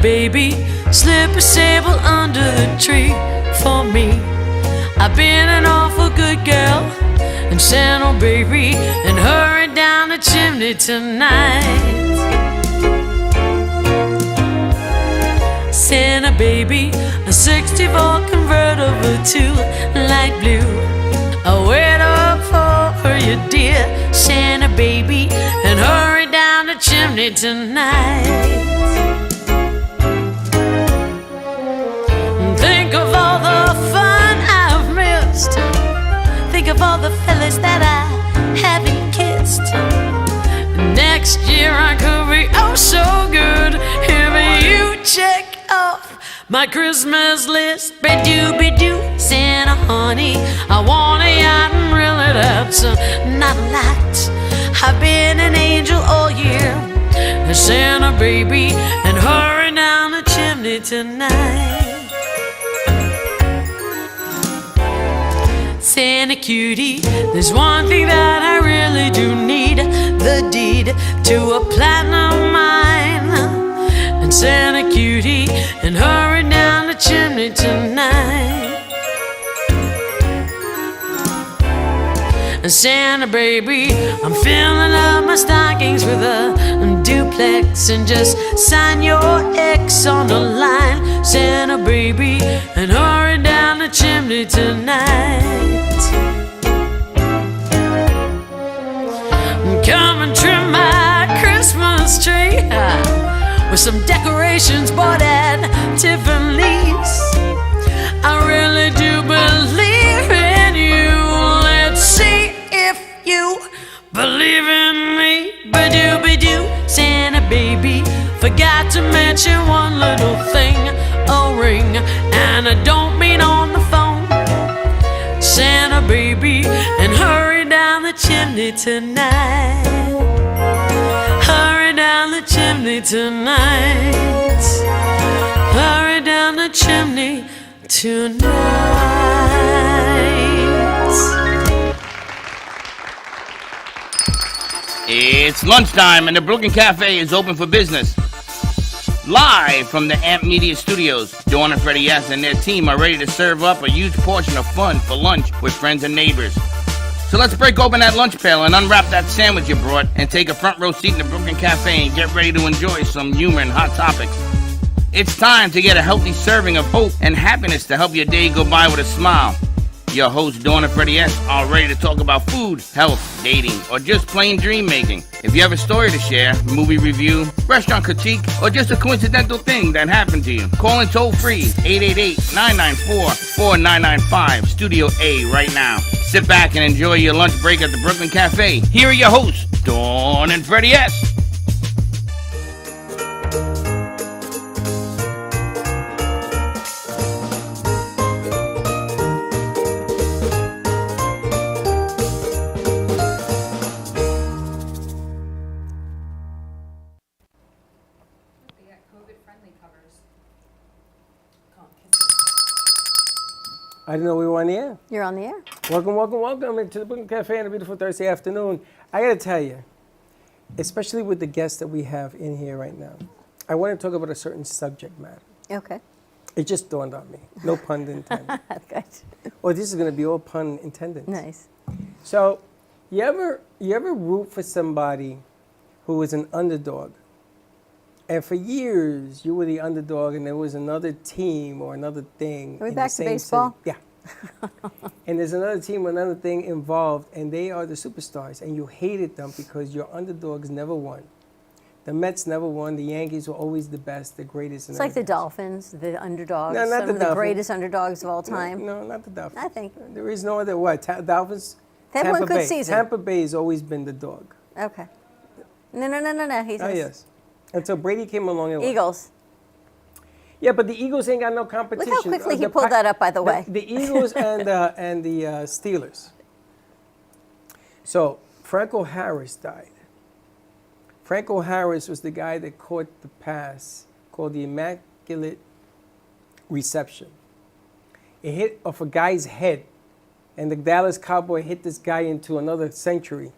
baby, slip a sable under the tree for me. I've been an awful good girl and Santa baby, and hurry down the chimney tonight. Santa baby, a 64 convertible to light blue. I'll wait up for you, dear Santa baby, and hurry down the chimney tonight. Think of all the fun I've missed. Think of all the fellas that I haven't kissed. Next year I could be oh so good if you check off my Christmas list. Be-do, Santa honey, I want a yacht and really that's not a lot. I've been an angel all year, Santa baby, and hurry down the chimney tonight. Santa cutie, there's one thing that I really do need, the deed to a platinum mine. And Santa cutie, and hurry down the chimney tonight. And Santa baby, I'm filling up my stockings with a duplex, and just sign your X on the line, Santa baby, and hurry down the chimney tonight. Come and trim my Christmas tree with some decorations bought at Tiffany's. I really do believe in you. Let's see if you believe in me. Ba-do, Santa baby, forgot to mention one little thing, a ring, and I don't mean on the phone. Santa baby, and hurry down the chimney tonight. Hurry down the chimney tonight. Hurry down the chimney tonight. It's lunchtime and the Brooklyn Cafe is open for business. Live from the AMP Media Studios, Dawn and Freddie S. and their team are ready to serve up a huge portion of fun for lunch with friends and neighbors. So let's break open that lunch pail and unwrap that sandwich you brought and take a front row seat in the Brooklyn Cafe and get ready to enjoy some humor and hot topics. It's time to get a healthy serving of hope and happiness to help your day go by with a smile. Your hosts, Dawn and Freddie S., are ready to talk about food, health, dating, or just plain dream making. If you have a story to share, movie review, restaurant critique, or just a coincidental thing that happened to you, call in toll free 888-994-4995, Studio A right now. Sit back and enjoy your lunch break at the Brooklyn Cafe. Here are your hosts, Dawn and Freddie S. I didn't know we were on the air. You're on the air. Welcome into the Brooklyn Cafe on a beautiful Thursday afternoon. I got to tell you, especially with the guests that we have in here right now, I want to talk about a certain subject matter. Okay. It just dawned on me. No pun intended. Good. Well, this is going to be all pun intended. Nice. So, you ever root for somebody who was an underdog? And for years, you were the underdog, and there was another team or another thing. Are we back to baseball? City. Yeah. And there's another team or another thing involved, and they are the superstars, and you hated them because your underdogs never won. The Mets never won. The Yankees were always the best, the greatest. It's like the Dolphins, the underdogs, No, not some the of the Dolphins. greatest underdogs of all time. No, not the Dolphins. I think. There is no other, what, Dolphins? They had one Tampa good Bay. season. Tampa Bay has always been the dog. Okay. No. He says Oh, yes. Until Brady came along and won. Eagles. Yeah, but the Eagles ain't got no competition. Look how quickly he pulled that up, by the way. The Eagles and the Steelers. So Franco Harris died. Franco Harris was the guy that caught the pass called the Immaculate Reception. It hit off a guy's head, and the Dallas Cowboy hit this guy into another century.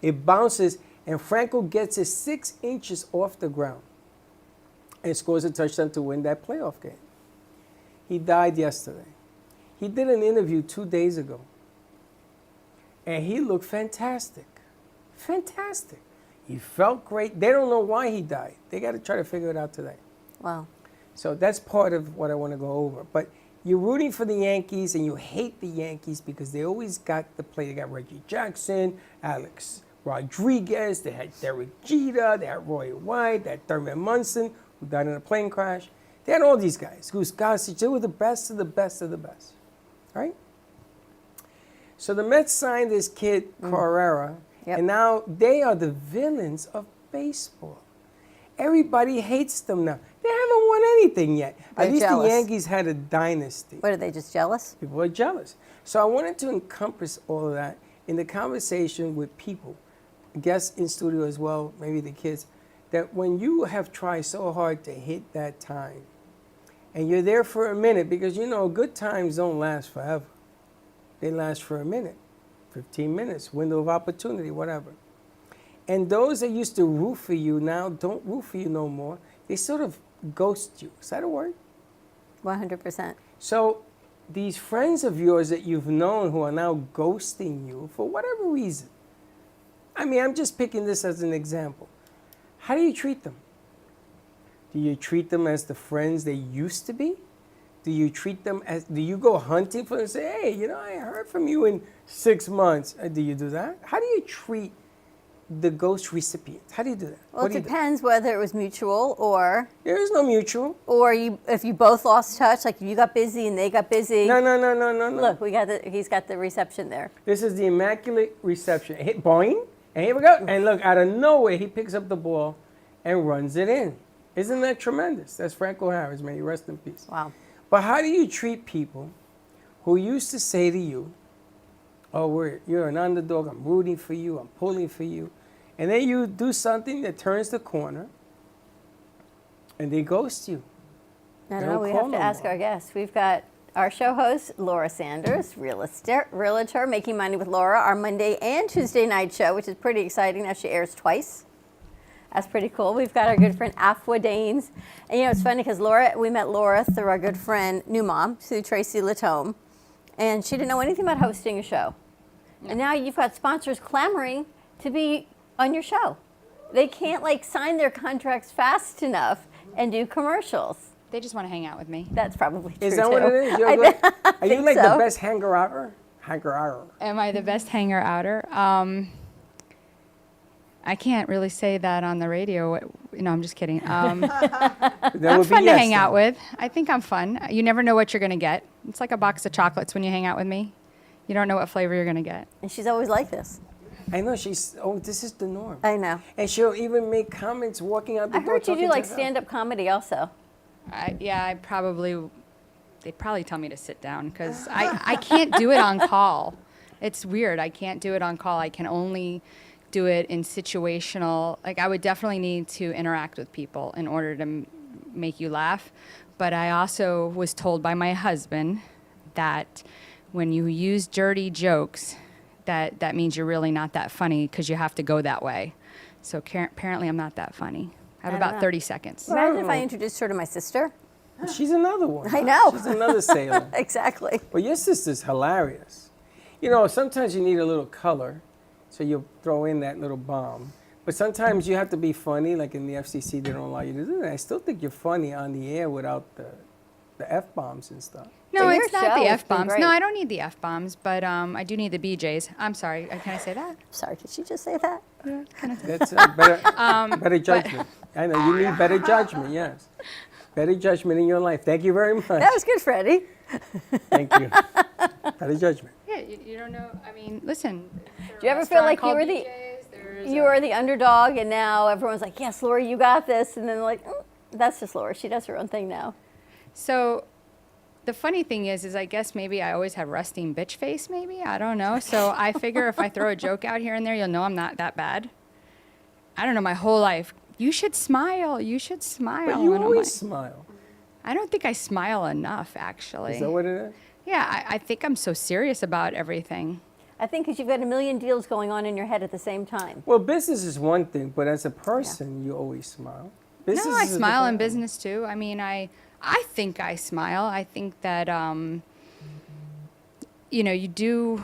It bounces, and Franco gets it 6 inches off the ground. and scores a touchdown to win that playoff game. He died yesterday. He did an interview 2 days ago, and he looked fantastic. Fantastic. He felt great. They don't know why he died. They got to try to figure it out today. Wow. So that's part of what I want to go over. But you're rooting for the Yankees, and you hate the Yankees because they always got the play. They got Reggie Jackson, Alex Rodriguez, they had Derek Jeter, they had Roy White, they had Thurman Munson, who died in a plane crash. They had all these guys. Goose Gossage, they were the best of the best of the best. Right? So the Mets signed this kid, Carrera, Yep. and now they are the villains of baseball. Everybody hates them now. They haven't won anything yet. They're At least jealous. the Yankees had a dynasty. What, are they just jealous? People are jealous. So I wanted to encompass all of that in the conversation with people, guests in studio as well, maybe the kids, that when you have tried so hard to hit that time, and you're there for a minute, because you know good times don't last forever. They last for a minute, 15 minutes, window of opportunity, whatever. And those that used to root for you now don't root for you no more. They sort of ghost you. Is that a word? 100%. So these friends of yours that you've known who are now ghosting you for whatever reason. I mean, I'm just picking this as an example. How do you treat them? Do you treat them as the friends they used to be? Do you treat them as, do you go hunting for them and say, hey, you know, I heard from you in 6 months. Do you do that? How do you treat the ghost recipients? How do you do that? Well, What it do you do? depends whether it was mutual or There is no mutual. if you both lost touch, like if you got busy and they got busy. No. Look, he's got the reception there. This is the immaculate reception. Hit boing, and here we go. And look, out of nowhere, he picks up the ball and runs it in. Isn't that tremendous? That's Franco Harris, may he rest in peace. Wow. But how do you treat people who used to say to you, oh, you're an underdog, I'm rooting for you, I'm pulling for you, and then you do something that turns the corner, and they ghost you. I They don't know. don't We call have to no ask more. our guests. We've got our show host, Laura Sanders, realtor, Making Money with Laura, our Monday and Tuesday night show, which is pretty exciting. Now she airs twice. That's pretty cool. We've got our good friend Afua Danes. And you know, it's funny because we met Laura through our good friend, new mom, through Tracy Latome. And she didn't know anything about hosting a show. And now you've got sponsors clamoring to be on your show. They can't like sign their contracts fast enough and do commercials. They just want to hang out with me. That's probably true. Is that too. what it is? Are you think like so. the best hanger-outer? Hanger-outer. Am I the best hanger outer? I can't really say that on the radio. No, I'm just kidding. I'm fun to hang out with. I think I'm fun. You never know what you're going to get. It's like a box of chocolates when you hang out with me. You don't know what flavor you're going to get. And she's always like this. I know, this is the norm. I know. And she'll even make comments walking out the I door. heard you talking do to like herself. stand-up comedy also. They'd probably tell me to sit down because I can't do it on call. It's weird. I can't do it on call. I can only do it in situational, like I would definitely need to interact with people in order to make you laugh. But I also was told by my husband that when you use dirty jokes, that means you're really not that funny because you have to go that way. So apparently I'm not that funny. I have I don't about know. 30 seconds. Imagine if I introduced her to my sister. She's another one. I know. She's another sailor. Exactly. Well, your sister's hilarious. You know, sometimes you need a little color, so you throw in that little bomb. But sometimes you have to be funny, like in the FCC, they don't allow you to do that. I still think you're funny on the air without the F-bombs and stuff. No, But your it's not show the has been F-bombs. great. No, I don't need the F-bombs, but I do need the BJs. I'm sorry. Can I say that? Sorry, did she just say that? That's better judgment. I know, you need better judgment, yes. Better judgment in your life. Thank you very much. That was good, Freddie. Thank you. Better judgment. Yeah, you don't know. I mean, listen. Do you ever feel like you were the underdog and now everyone's like, yes, Laura, you got this. And then like, that's just Laura. She does her own thing now. So the funny thing is I guess maybe I always have resting bitch face, maybe. I don't know. So I figure if I throw a joke out here and there, you'll know I'm not that bad. I don't know, my whole life. You should smile. You should smile. But you And I'm always like, smile. I don't think I smile enough, actually. Is that what it is? Yeah, I think I'm so serious about everything. I think because you've got a million deals going on in your head at the same time. Well, business is one thing, but as a person, you always smile. Business No, I is a smile in different- business too. I mean, I think I smile. I think that you do.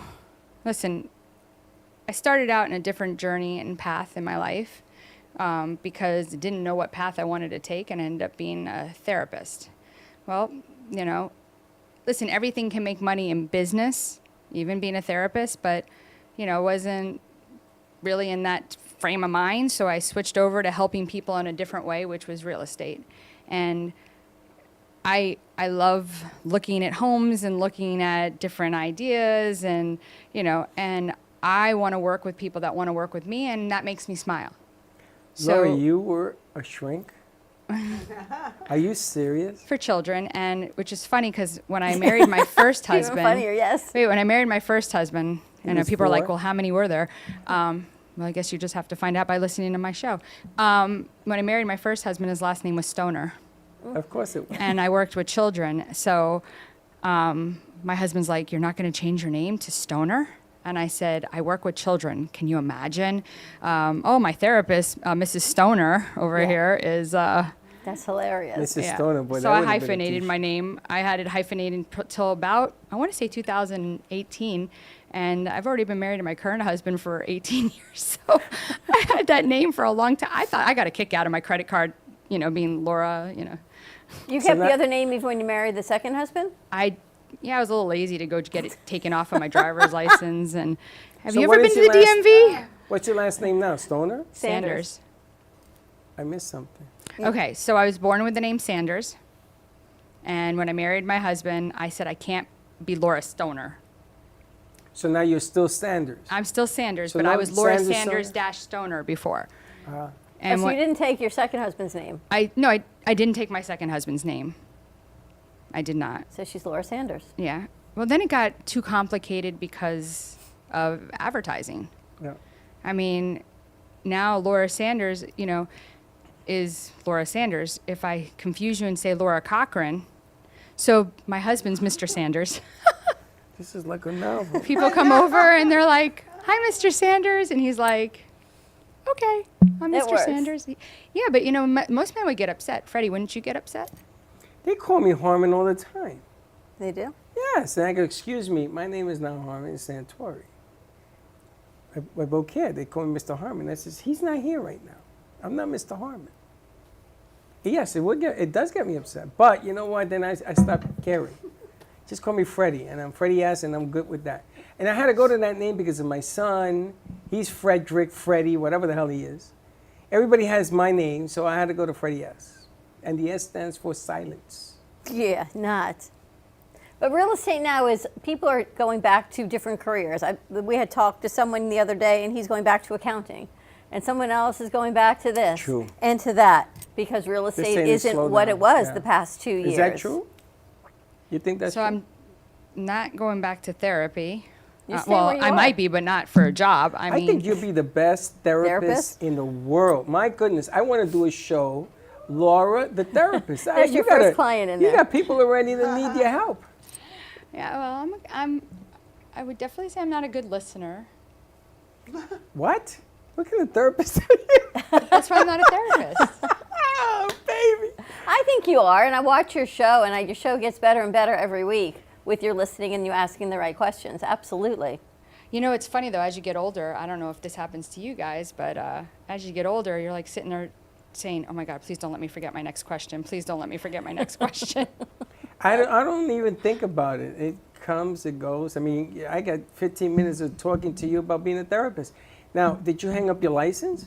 Listen, I started out in a different journey and path in my life because I didn't know what path I wanted to take, and I ended up being a therapist. Well, listen, everything can make money in business, even being a therapist, but wasn't really in that frame of mind, so I switched over to helping people in a different way, which was real estate. And I love looking at homes and looking at different ideas, and and I want to work with people that want to work with me, and that makes me smile. Laura, you were a shrink? Are you serious? For children, and which is funny because when I married my first Even husband, funnier, yes. wait, when I married my first husband, and was people are like, 4? well, how many were there? Well, I guess you just have to find out by listening to my show. When I married my first husband, his last name was Stoner, Of course it was. and I worked with children. So my husband's like, you're not going to change your name to Stoner? And I said, I work with children. Can you imagine? My therapist, Mrs. Stoner over Yeah. here, is... That's hilarious. Mrs. Stoner, boy, So that I would've been a hyphenated t- my name. I had it hyphenated till about, I want to say 2018. And I've already been married to my current husband for 18 years. So I had that name for a long time. I thought I got a kick out of my credit card, being Laura, You So kept the that- other name even when you married the second husband? I was a little lazy to go get it taken off of my driver's license. And have So you what ever been is to the your last- DMV? What's your last name now? Stoner? Sanders. I missed something. Okay, so I was born with the name Sanders. And when I married my husband, I said I can't be Laura Stoner. So now you're still Sanders. I'm still Sanders, So but I no was Laura Sanders Sanders Stoner? dash Stoner before. Uh, And So what, you didn't take your second husband's name. I didn't take my second husband's name. I did not. So she's Laura Sanders. Yeah. Well, then it got too complicated because of advertising. yeah. I mean, now Laura Sanders, is Laura Sanders. If I confuse you and say Laura Cochran, so my husband's Mr. Sanders. This is like a novel. People come over and they're like, "Hi, Mr. Sanders," and he's like, "Okay, I'm It Mr. works. Sanders." Yeah, but most men would get upset. Freddie, wouldn't you get upset? They call me Harmon all the time. They do? Yes, and I go, excuse me, my name is not Harmon, it's Santori. I both care. They call me Mr. Harmon. I says, he's not here right now. I'm not Mr. Harmon. Yes, it does get me upset. But you know what? Then I stopped caring. Just call me Freddie, and I'm Freddie S, and I'm good with that. And I had to go to that name because of my son. He's Frederick, Freddie, whatever the hell he is. Everybody has my name, so I had to go to Freddie S. And the S stands for silence. Yeah, not. But real estate now is people are going back to different careers. We had talked to someone the other day, and he's going back to accounting, and someone else is going back to this True. and to that because real estate saying it's isn't slowed what down. it was Yeah. the past 2 years. Is that true? You think that's So true? I'm not going back to therapy. You stay Well, where you I are. might be, but not for a job. I mean, think you'll be the best therapist in the world. My goodness, I want to do a show, Laura, the therapist. There's your first client in You there. got people already that need your help. yeah. Well, I would definitely say I'm not a good listener. What? What kind of therapist are you? That's why I'm not a therapist. Oh, baby. I think you are, and I watch your show, and your show gets better and better every week with your listening and you asking the right questions. Absolutely. It's funny though. As you get older, I don't know if this happens to you guys, but as you get older, you're like sitting there saying, "Oh my God, please don't let me forget my next question. Please don't let me forget my next question." I don't even think about it. It comes, it goes. I mean, I got 15 minutes of talking to you about being a therapist. Now, did you hang up your license?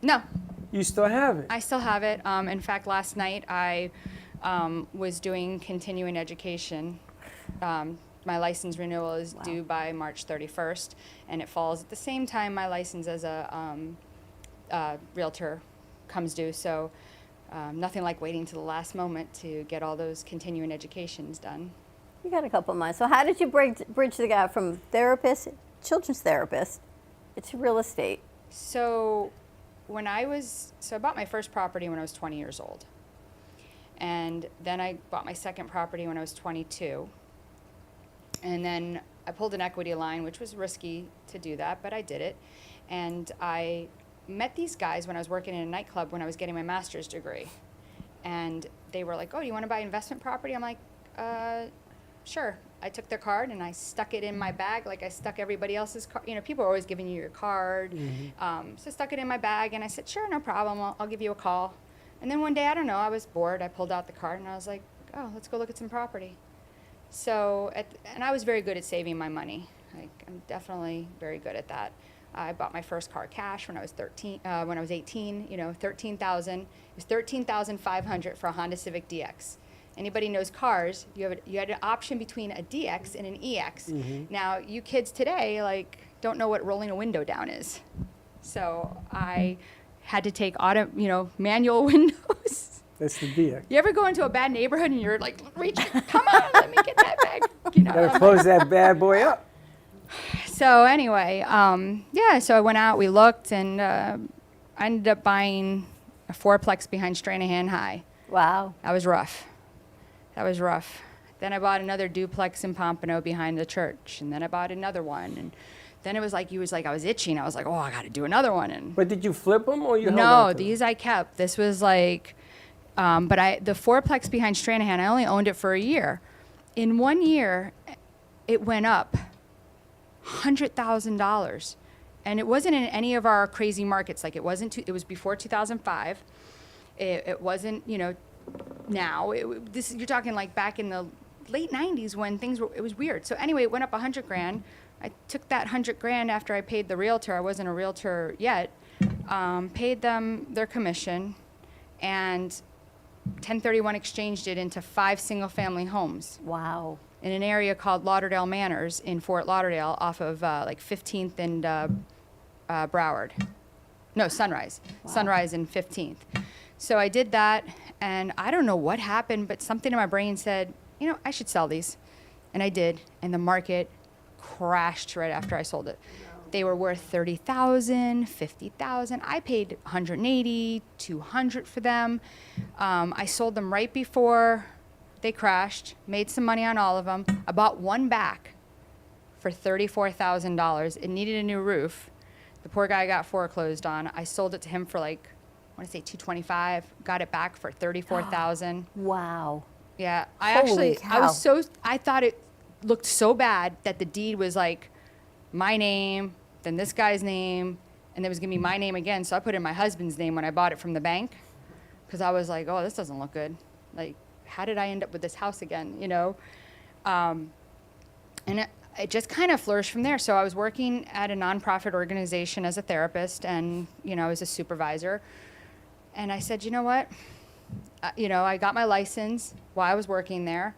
No, You still have it. I still have it. In fact, last night I was doing continuing education. My license renewal is due by March 31st, and it falls at the same time my license as a realtor comes due. So nothing like waiting to the last moment to get all those continuing educations done. You got a couple months. So how did you bridge the gap from therapist, children's therapist, to real estate? So I bought my first property when I was 20 years old. And then I bought my second property when I was 22. And then I pulled an equity line, which was risky to do that, but I did it. And met these guys when I was working in a nightclub when I was getting my master's degree. And they were like, oh, do you want to buy investment property? I'm like, sure. I took their card and I stuck it in my bag like I stuck everybody else's card. You know, people are always giving you your card. So I stuck it in my bag and I said, sure, no problem. I'll give you a call. And then one day, I don't know, I was bored. I pulled out the card and I was like, oh, let's go look at some property. So, and I was very good at saving my money. Like, I'm definitely very good at that. I bought my first car cash when I was 18, you know, $13,000. It was $13,500 for a Honda Civic DX. Anybody knows cars, you had an option between a DX and an EX. Now, you kids today, like, don't know what rolling a window down is. So I had to take manual windows. That's the DX. You ever go into a bad neighborhood and you're like, reaching, come on, let me get that bag. You know, Gotta close that bad boy up. So anyway, so I went out, we looked, and I ended up buying a fourplex behind Stranahan High. Wow. That was rough. Then I bought another duplex in Pompano behind the church, and then I bought another one, and then it was like I was itching. I was like, oh, I got to do another one. And But did you flip them or you held no, on to them? these I kept. This was like, the fourplex behind Stranahan, I only owned it for a year. In 1 year, it went up $100,000, and it wasn't in any of our crazy markets. Like, it wasn't. It was before 2005. It wasn't. You know, now you're talking like back in the late 90s when it was weird. So anyway, it went up $100,000. I took that $100,000 after I paid the realtor. I wasn't a realtor yet. Paid them their commission, and 1031 exchanged it into 5 single-family homes. Wow. In an area called Lauderdale Manors in Fort Lauderdale, off of like 15th and Broward. No, Sunrise. Wow. Sunrise and 15th. So I did that, and I don't know what happened, but something in my brain said, you know, I should sell these. And I did, and the market crashed right after I sold it. They were worth $30,000, $50,000. I paid $180, $200 for them. I sold them right before they crashed, made some money on all of them. I bought one back for $34,000. It needed a new roof. The poor guy got foreclosed on. I sold it to him for like, I want to say $225. Got it back for $34,000. Wow. Yeah, Holy cow. I thought it looked so bad that the deed was like my name, then this guy's name, and it was gonna be my name again. So I put in my husband's name when I bought it from the bank, because I was like, oh, this doesn't look good. Like, how did I end up with this house again, you know? And it just kind of flourished from there. So I was working at a nonprofit organization as a therapist, and, you know, as a supervisor. And I said, you know what? I got my license while I was working there.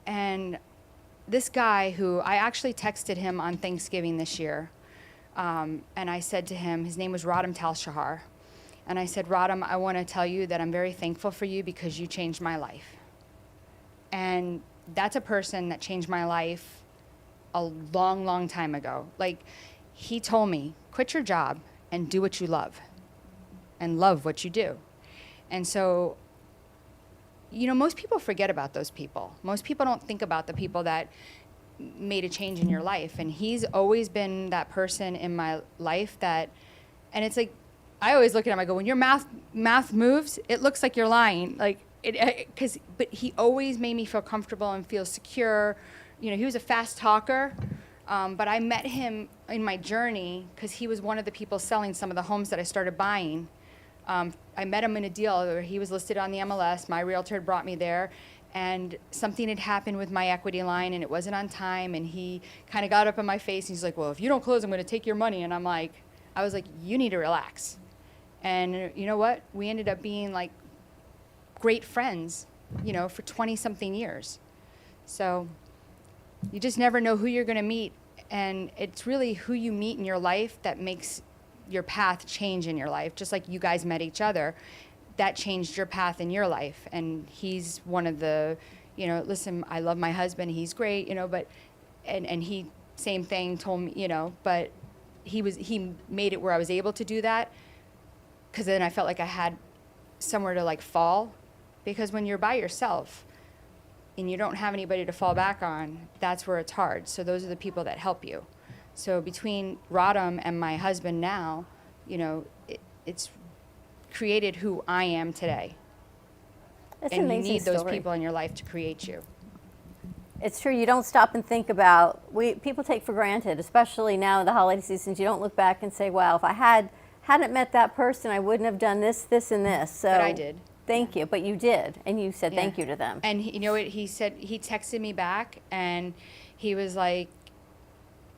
And this guy who I actually texted him on Thanksgiving this year. And I said to him, his name was Rodham Tal-Shahar. And I said, Rodham, I want to tell you that I'm very thankful for you because you changed my life. And that's a person that changed my life a long, long time ago. Like, he told me, quit your job and do what you love and love what you do. And so, you know, most people forget about those people. Most people don't think about the people that made a change in your life. And he's always been that person in my life that, and it's like, I always look at him, I go, when your mouth moves, it looks like you're lying. Like, but he always made me feel comfortable and feel secure. You know, he was a fast talker, but I met him in my journey because he was one of the people selling some of the homes that I started buying. I met him in a deal where he was listed on the MLS. My realtor had brought me there, and something had happened with my equity line, and it wasn't on time, and he kind of got up in my face, and he's like, well, if you don't close, I'm going to take your money. And I was like, you need to relax. And you know what? We ended up being like great friends, you know, for 20-something years. So you just never know who you're going to meet, and it's really who you meet in your life that makes your path change in your life. Just like you guys met each other, that changed your path in your life. And he's one of the, you know, listen, I love my husband, he's great, you know, but, and he, same thing, told me, you know, but he made it where I was able to do that, because then I felt like I had somewhere to like fall. Because when you're by yourself and you don't have anybody to fall back on, that's where it's hard. So those are the people that help you. So between Rodham and my husband now, it's created who I am today. It's And an you amazing need those story. people in your life to create you. It's true. You don't stop and think about. People take for granted, especially now in the holiday seasons. You don't look back and say, "Wow, if I hadn't met that person, I wouldn't have done this, this, and this." So, But I did. Thank you. But you did, and you said Yeah. thank you to them. And you know what he said? He texted me back, and he was like,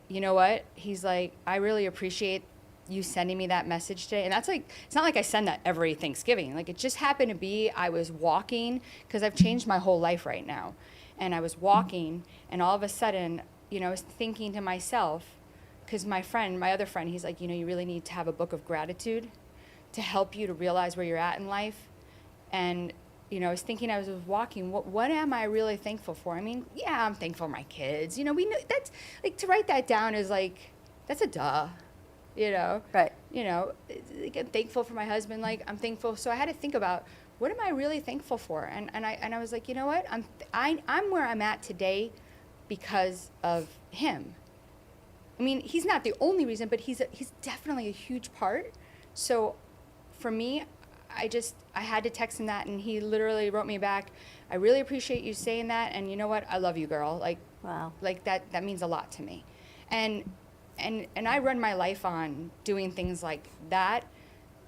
"You know what?" He's like, "I really appreciate you sending me that message today." And that's like, it's not like I send that every Thanksgiving. Like, it just happened to be I was walking, because I've changed my whole life right now. And I was walking, and all of a sudden, I was thinking to myself, because my other friend, he's like, you really need to have a book of gratitude to help you to realize where you're at in life. And, I was thinking, I was walking, what am I really thankful for? I mean, yeah, I'm thankful for my kids. We know that's, like, to write that down is like, that's a duh, Right. Like, I'm thankful for my husband. Like, I'm thankful. So I had to think about, what am I really thankful for? And I was like, you know what? I'm where I'm at today because of him. I mean, he's not the only reason, but he's definitely a huge part. So for me, I had to text him that, and he literally wrote me back, "I really appreciate you saying that, and you know what? I love you, girl." Like, Wow. like that means a lot to me. And I run my life on doing things like that.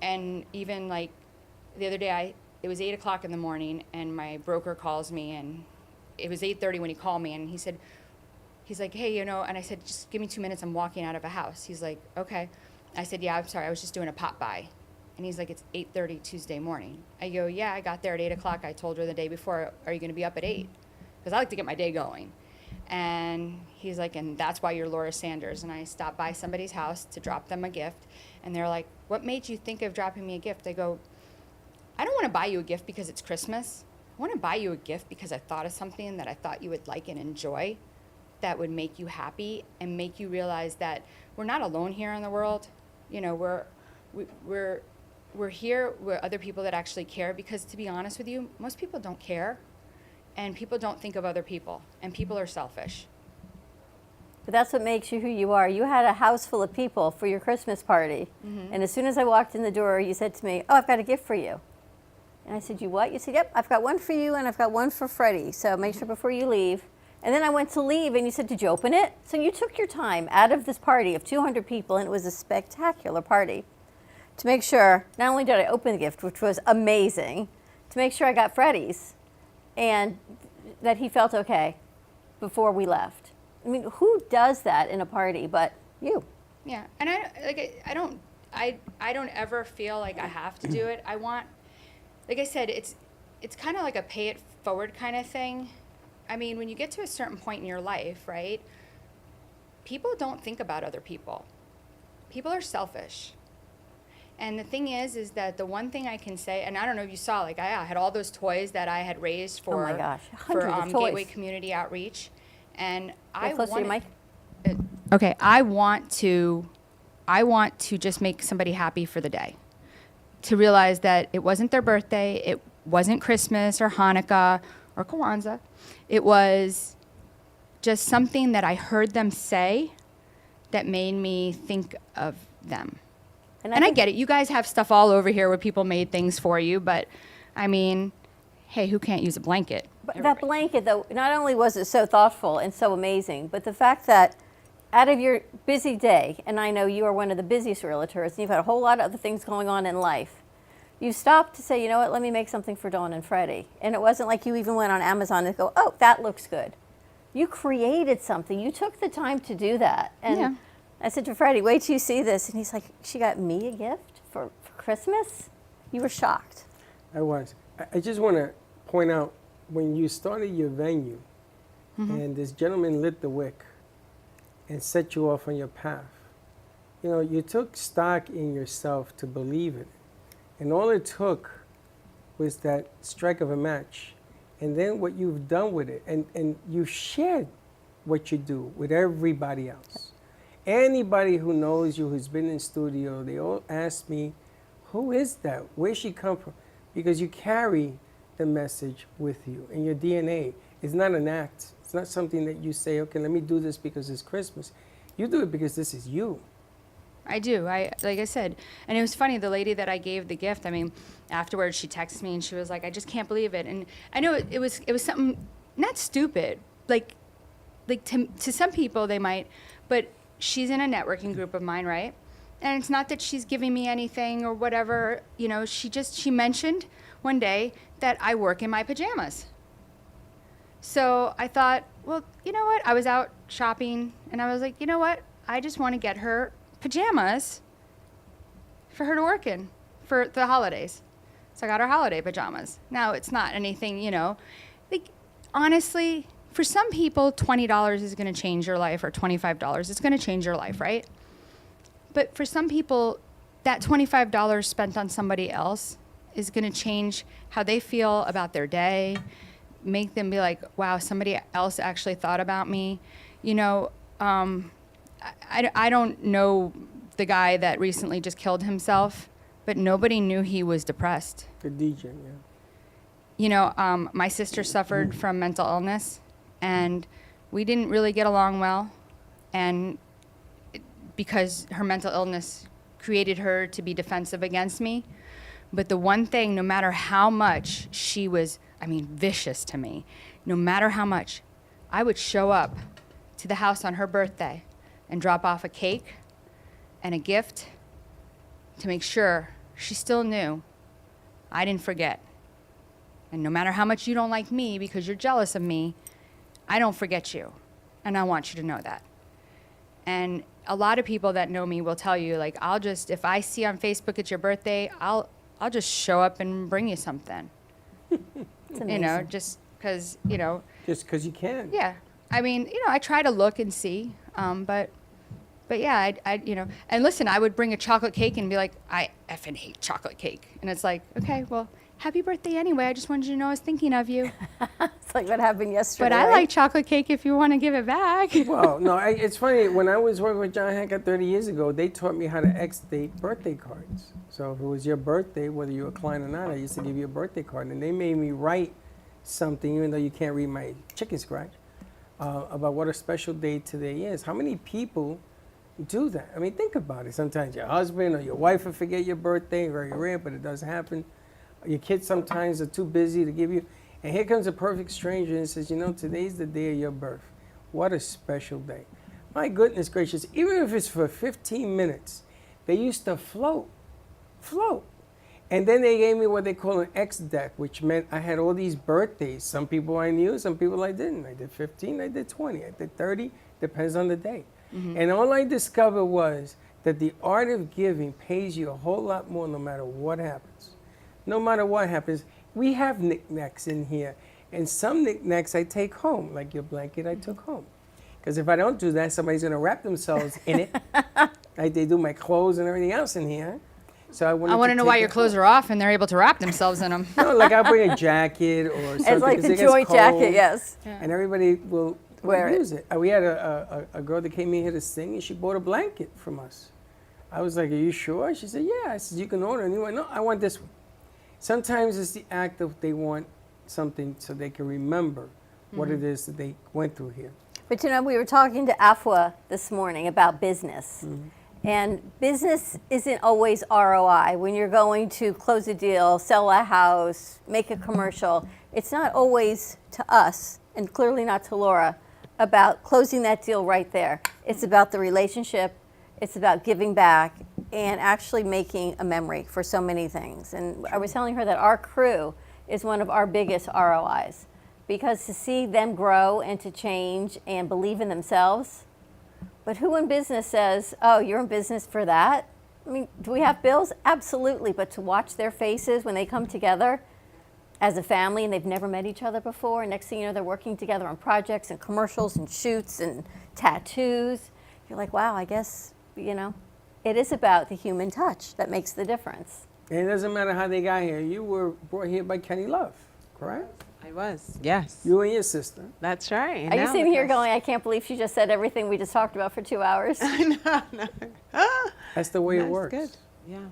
And even like the other day, it was 8:00 in the morning, and my broker calls me, and it was 8:30 when he called me, and he's like, "Hey, and I said, "Just give me 2 minutes. I'm walking out of a house." He's like, "Okay." I said, "Yeah, I'm sorry. I was just doing a pop by." And he's like, "It's 8:30 Tuesday morning." I go, "Yeah, I got there at 8:00. I told her the day before, are you going to be up at 8? Because I like to get my day going." And he's like, "And that's why you're Laura Sanders." And I stopped by somebody's house to drop them a gift. And they're like, "What made you think of dropping me a gift?" I go, "I don't want to buy you a gift because it's Christmas. I want to buy you a gift because I thought of something that I thought you would like and enjoy, that would make you happy and make you realize that we're not alone here in the world. We're here with other people that actually care." Because, to be honest with you, most people don't care, and people don't think of other people, and people are selfish. But that's what makes you who you are. You had a house full of people for your Christmas party. And as soon as I walked in the door, you said to me, "Oh, I've got a gift for you." And I said, "You what?" You said, "Yep, I've got one for you and I've got one for Freddie. So make sure before you leave." And then I went to leave, and you said, "Did you open it?" So you took your time out of this party of 200 people, and it was a spectacular party, to make sure not only did I open the gift, which was amazing, to make sure I got Freddie's and that he felt okay before we left. I mean, who does that in a party but you? Yeah, and I don't ever feel like I have to do it. I want, like I said, it's kind of like a pay it forward kind of thing. I mean, when you get to a certain point in your life, right, people don't think about other people. People are selfish. And the thing is that the one thing I can say, and I don't know if you saw, like I had all those toys that I had raised for, Oh my gosh, for hundreds of toys. Gateway Community Outreach, and I Get close to your wanted, mic. okay, I want to just make somebody happy for the day, to realize that it wasn't their birthday, it wasn't Christmas or Hanukkah or Kwanzaa, it was just something that I heard them say that made me think of them. And I think- get it. You guys have stuff all over here where people made things for you, but I mean, hey, who can't use a blanket? But that Everybody. blanket, though, not only was it so thoughtful and so amazing, but the fact that out of your busy day, and I know you are one of the busiest realtors, and you've had a whole lot of other things going on in life, you stopped to say, "You know what, let me make something for Dawn and Freddie." And it wasn't like you even went on Amazon and go, "Oh, that looks good." You created something. You took the time to do that. And Yeah. I said to Freddie, "Wait till you see this." And he's like, "She got me a gift for Christmas?" You were shocked. I was. I just want to point out, when you started your venue, and this gentleman lit the wick and set you off on your path, you took stock in yourself to believe it. And all it took was that strike of a match. And then what you've done with it, and you shared what you do with everybody else. Anybody who knows you, who's been in studio, they all ask me, "Who is that? Where's she come from?" Because you carry the message with you in your DNA. It's not an act. It's not something that you say, "Okay, let me do this because it's Christmas." You do it because this is you. I do. Like I said, and it was funny. The lady that I gave the gift, I mean, afterwards she texted me and she was like, "I just can't believe it." And I know it was something not stupid, like to some people they might, but she's in a networking group of mine, right? And it's not that she's giving me anything or whatever. You know, she mentioned one day that I work in my pajamas. So I thought, well, you know what? I was out shopping and I was like, you know what? I just want to get her pajamas for her to work in for the holidays. So I got her holiday pajamas. Now it's not anything, you know, like honestly, for some people, $20 is going to change your life or $25. It's going to change your life, right? But for some people, that $25 spent on somebody else is going to change how they feel about their day, make them be like, wow, somebody else actually thought about me. You know, I don't know the guy that recently just killed himself, but nobody knew he was depressed. The DJ, yeah. You know, my sister suffered from mental illness, and we didn't really get along well, and because her mental illness created her to be defensive against me. But the one thing, no matter how much she was, I mean, vicious to me, no matter how much, I would show up to the house on her birthday and drop off a cake and a gift to make sure she still knew I didn't forget. And no matter how much you don't like me because you're jealous of me, I don't forget you. And I want you to know that. And a lot of people that know me will tell you, like, I'll just, if I see on Facebook it's your birthday, I'll just show up and bring you something. You know, just because, you know. Just because you can. Yeah. I mean, you know, I try to look and see, but yeah, I you know, and listen, I would bring a chocolate cake and be like, I effing hate chocolate cake. And it's like, okay, well, happy birthday anyway. I just wanted you to know I was thinking of you. It's like what happened yesterday. But I right? like chocolate cake if you want to give it back. Well, no, it's funny. When I was working with John Hancock 30 years ago, they taught me how to X-date birthday cards. So if it was your birthday, whether you were a client or not, I used to give you a birthday card. And they made me write something, even though you can't read my chicken scratch, about what a special day today is. How many people do that? I mean, think about it. Sometimes your husband or your wife will forget your birthday, very rare, but it does happen. Your kids sometimes are too busy to give you. And here comes a perfect stranger and says, you know, today's the day of your birth. What a special day. My goodness gracious, even if it's for 15 minutes, they used to float. And then they gave me what they call an X deck, which meant I had all these birthdays. Some people I knew, some people I didn't. I did 15, I did 20, I did 30, depends on the day. Mm-hmm. And all I discovered was that the art of giving pays you a whole lot more no matter what happens. No matter what happens, we have knickknacks in here. And some knickknacks I take home, like your blanket I took home. Because if I don't do that, somebody's going to wrap themselves in it. Like they do my clothes and everything else in here. So I want to know why your clothes are off and they're able to wrap themselves in them. No, like I'll bring a jacket or something. It's like the it gets joint cold, jacket, yes. Yeah. And everybody will use it. We had a girl that came in here to sing, and she bought a blanket from us. I was like, are you sure? She said, yeah. I said, you can order. And he went, no, I want this one. Sometimes it's the act of they want something so they can remember what it is that they went through here. But you know, we were talking to Afua this morning about business. Mm-hmm. And business isn't always ROI. When you're going to close a deal, sell a house, make a commercial, it's not always to us, and clearly not to Laura, about closing that deal right there. It's about the relationship, it's about giving back, and actually making a memory for so many things. And I was telling her that our crew is one of our biggest ROIs, because to see them grow and to change and believe in themselves. But who in business says, oh, you're in business for that? I mean, do we have bills? Absolutely. But to watch their faces when they come together as a family and they've never met each other before, and next thing you know, they're working together on projects and commercials and shoots and tattoos. You're like, wow, I guess, you know, it is about the human touch that makes the difference. And it doesn't matter how they got here. You were brought here by Kenny Love, correct? I was, yes. You and your sister. That's right. Are you sitting here going, I can't believe she just said everything we just talked about for 2 hours? No. That's the way it works. Good. Yeah.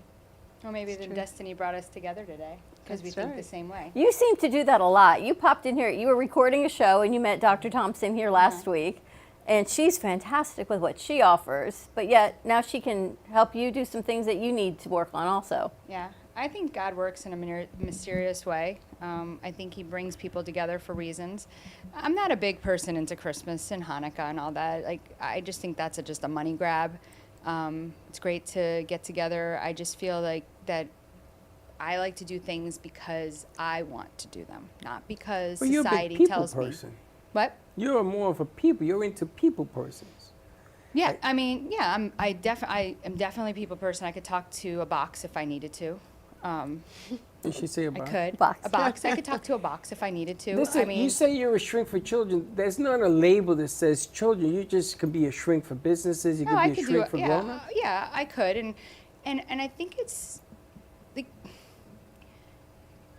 Well, maybe the destiny brought us together today because we That's think right. the same way. You seem to do that a lot. You popped in here, you were recording a show and you met Dr. Thompson here last week. And she's fantastic with what she offers, but yet now she can help you do some things that you need to work on also. Yeah, I think God works in a mysterious way. I think He brings people together for reasons. I'm not a big person into Christmas and Hanukkah and all that. Like, I just think that's just a money grab. It's great to get together. I just feel like that I like to do things because I want to do them, not because Well, you're a big society people tells person. me. What? You're more of a people. You're into people persons. Yeah, I mean, yeah, I am definitely a people person. I could talk to a box if I needed to. You should say I about. could. Box. A box. I could talk to a box if I needed to. Listen, I mean, you say you're a shrink for children. There's not a label that says children. You just could be a shrink for businesses. You no, could I be a could do shrink it. for Yeah, grown-ups. yeah, I could, and I think it's like,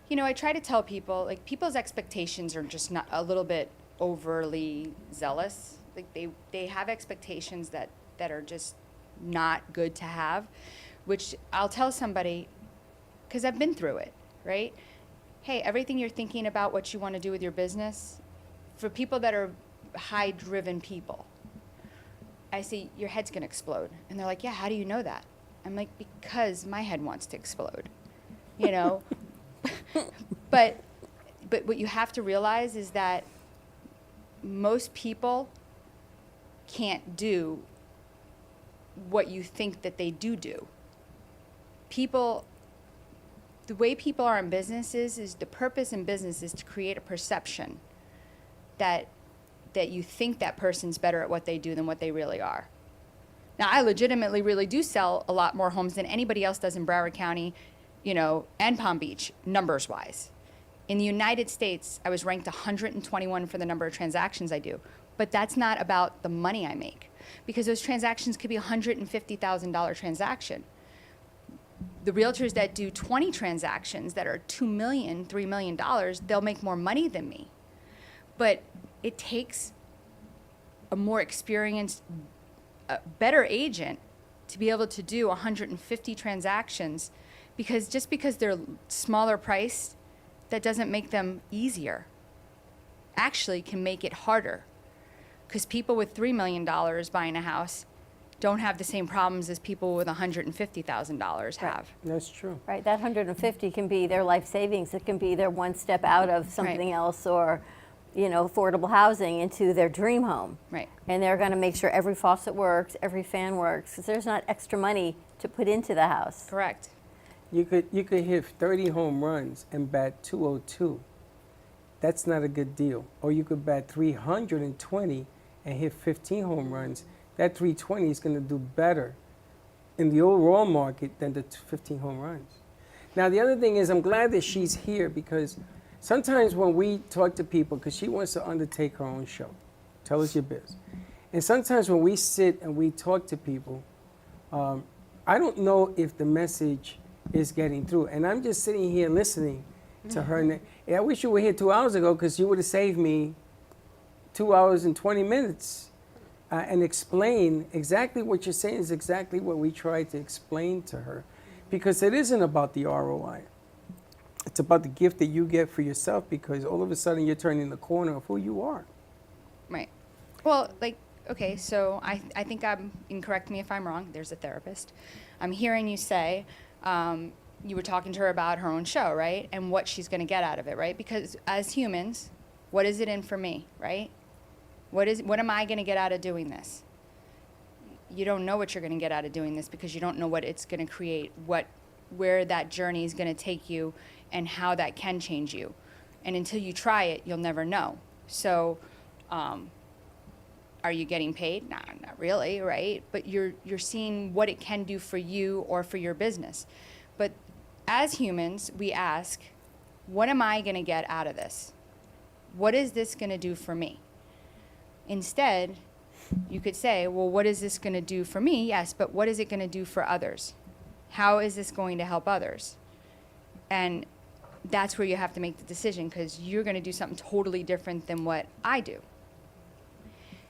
I try to tell people, like, people's expectations are just not a little bit overly zealous. Like, they have expectations that are just not good to have, which I'll tell somebody, because I've been through it, right? Hey, everything you're thinking about what you want to do with your business, for people that are high-driven people, I say, your head's going to explode. And they're like, yeah, how do you know that? I'm like, because my head wants to explode, But what you have to realize is that most people can't do what you think that they do. People, the way people are in businesses is the purpose in business is to create a perception that you think that person's better at what they do than what they really are. Now, I legitimately really do sell a lot more homes than anybody else does in Broward County, and Palm Beach, numbers-wise. In the United States, I was ranked 121 for the number of transactions I do. But that's not about the money I make, because those transactions could be $150,000 transaction. The realtors that do 20 transactions that are $2 million, $3 million, they'll make more money than me. But it takes a more experienced, better agent to be able to do 150 transactions, because just because they're smaller priced, that doesn't make them easier. Actually can make it harder, because people with $3 million buying a house don't have the same problems as people with $150,000 have. That's true. Right, that 150 can be their life savings. It can be their one step out of something else, or, affordable housing into their dream home. Right. And they're going to make sure every faucet works, every fan works, because there's not extra money to put into the house. Correct. You could hit 30 home runs and bat 202. That's not a good deal. Or you could bat 320 and hit 15 home runs. That 320 is going to do better in the overall market than the 15 home runs. Now, the other thing is, I'm glad that she's here, because sometimes when we talk to people, because she wants to undertake her own show, Tell Us Your Biz. And sometimes when we sit and we talk to people, I don't know if the message is getting through. And I'm just sitting here listening to her. And I wish you were here 2 hours ago, because you would have saved me 2 hours and 20 minutes and explain exactly what you're saying is exactly what we tried to explain to her. Because it isn't about the ROI. It's about the gift that you get for yourself, because all of a sudden you're turning the corner of who you are. Right. Well, okay, so I think and correct me if I'm wrong, there's a therapist. I'm hearing you say, you were talking to her about her own show, right? And what she's going to get out of it, right? Because as humans, what is it in for me, right? What am I going to get out of doing this? You don't know what you're going to get out of doing this, because you don't know what it's going to create, where that journey is going to take you, and how that can change you. And until you try it, you'll never know. So, are you getting paid? Nah, not really, right? But you're seeing what it can do for you or for your business. But as humans, we ask, what am I going to get out of this? What is this going to do for me? Instead, you could say, well, what is this going to do for me? Yes, but what is it going to do for others? How is this going to help others? And that's where you have to make the decision, because you're going to do something totally different than what I do.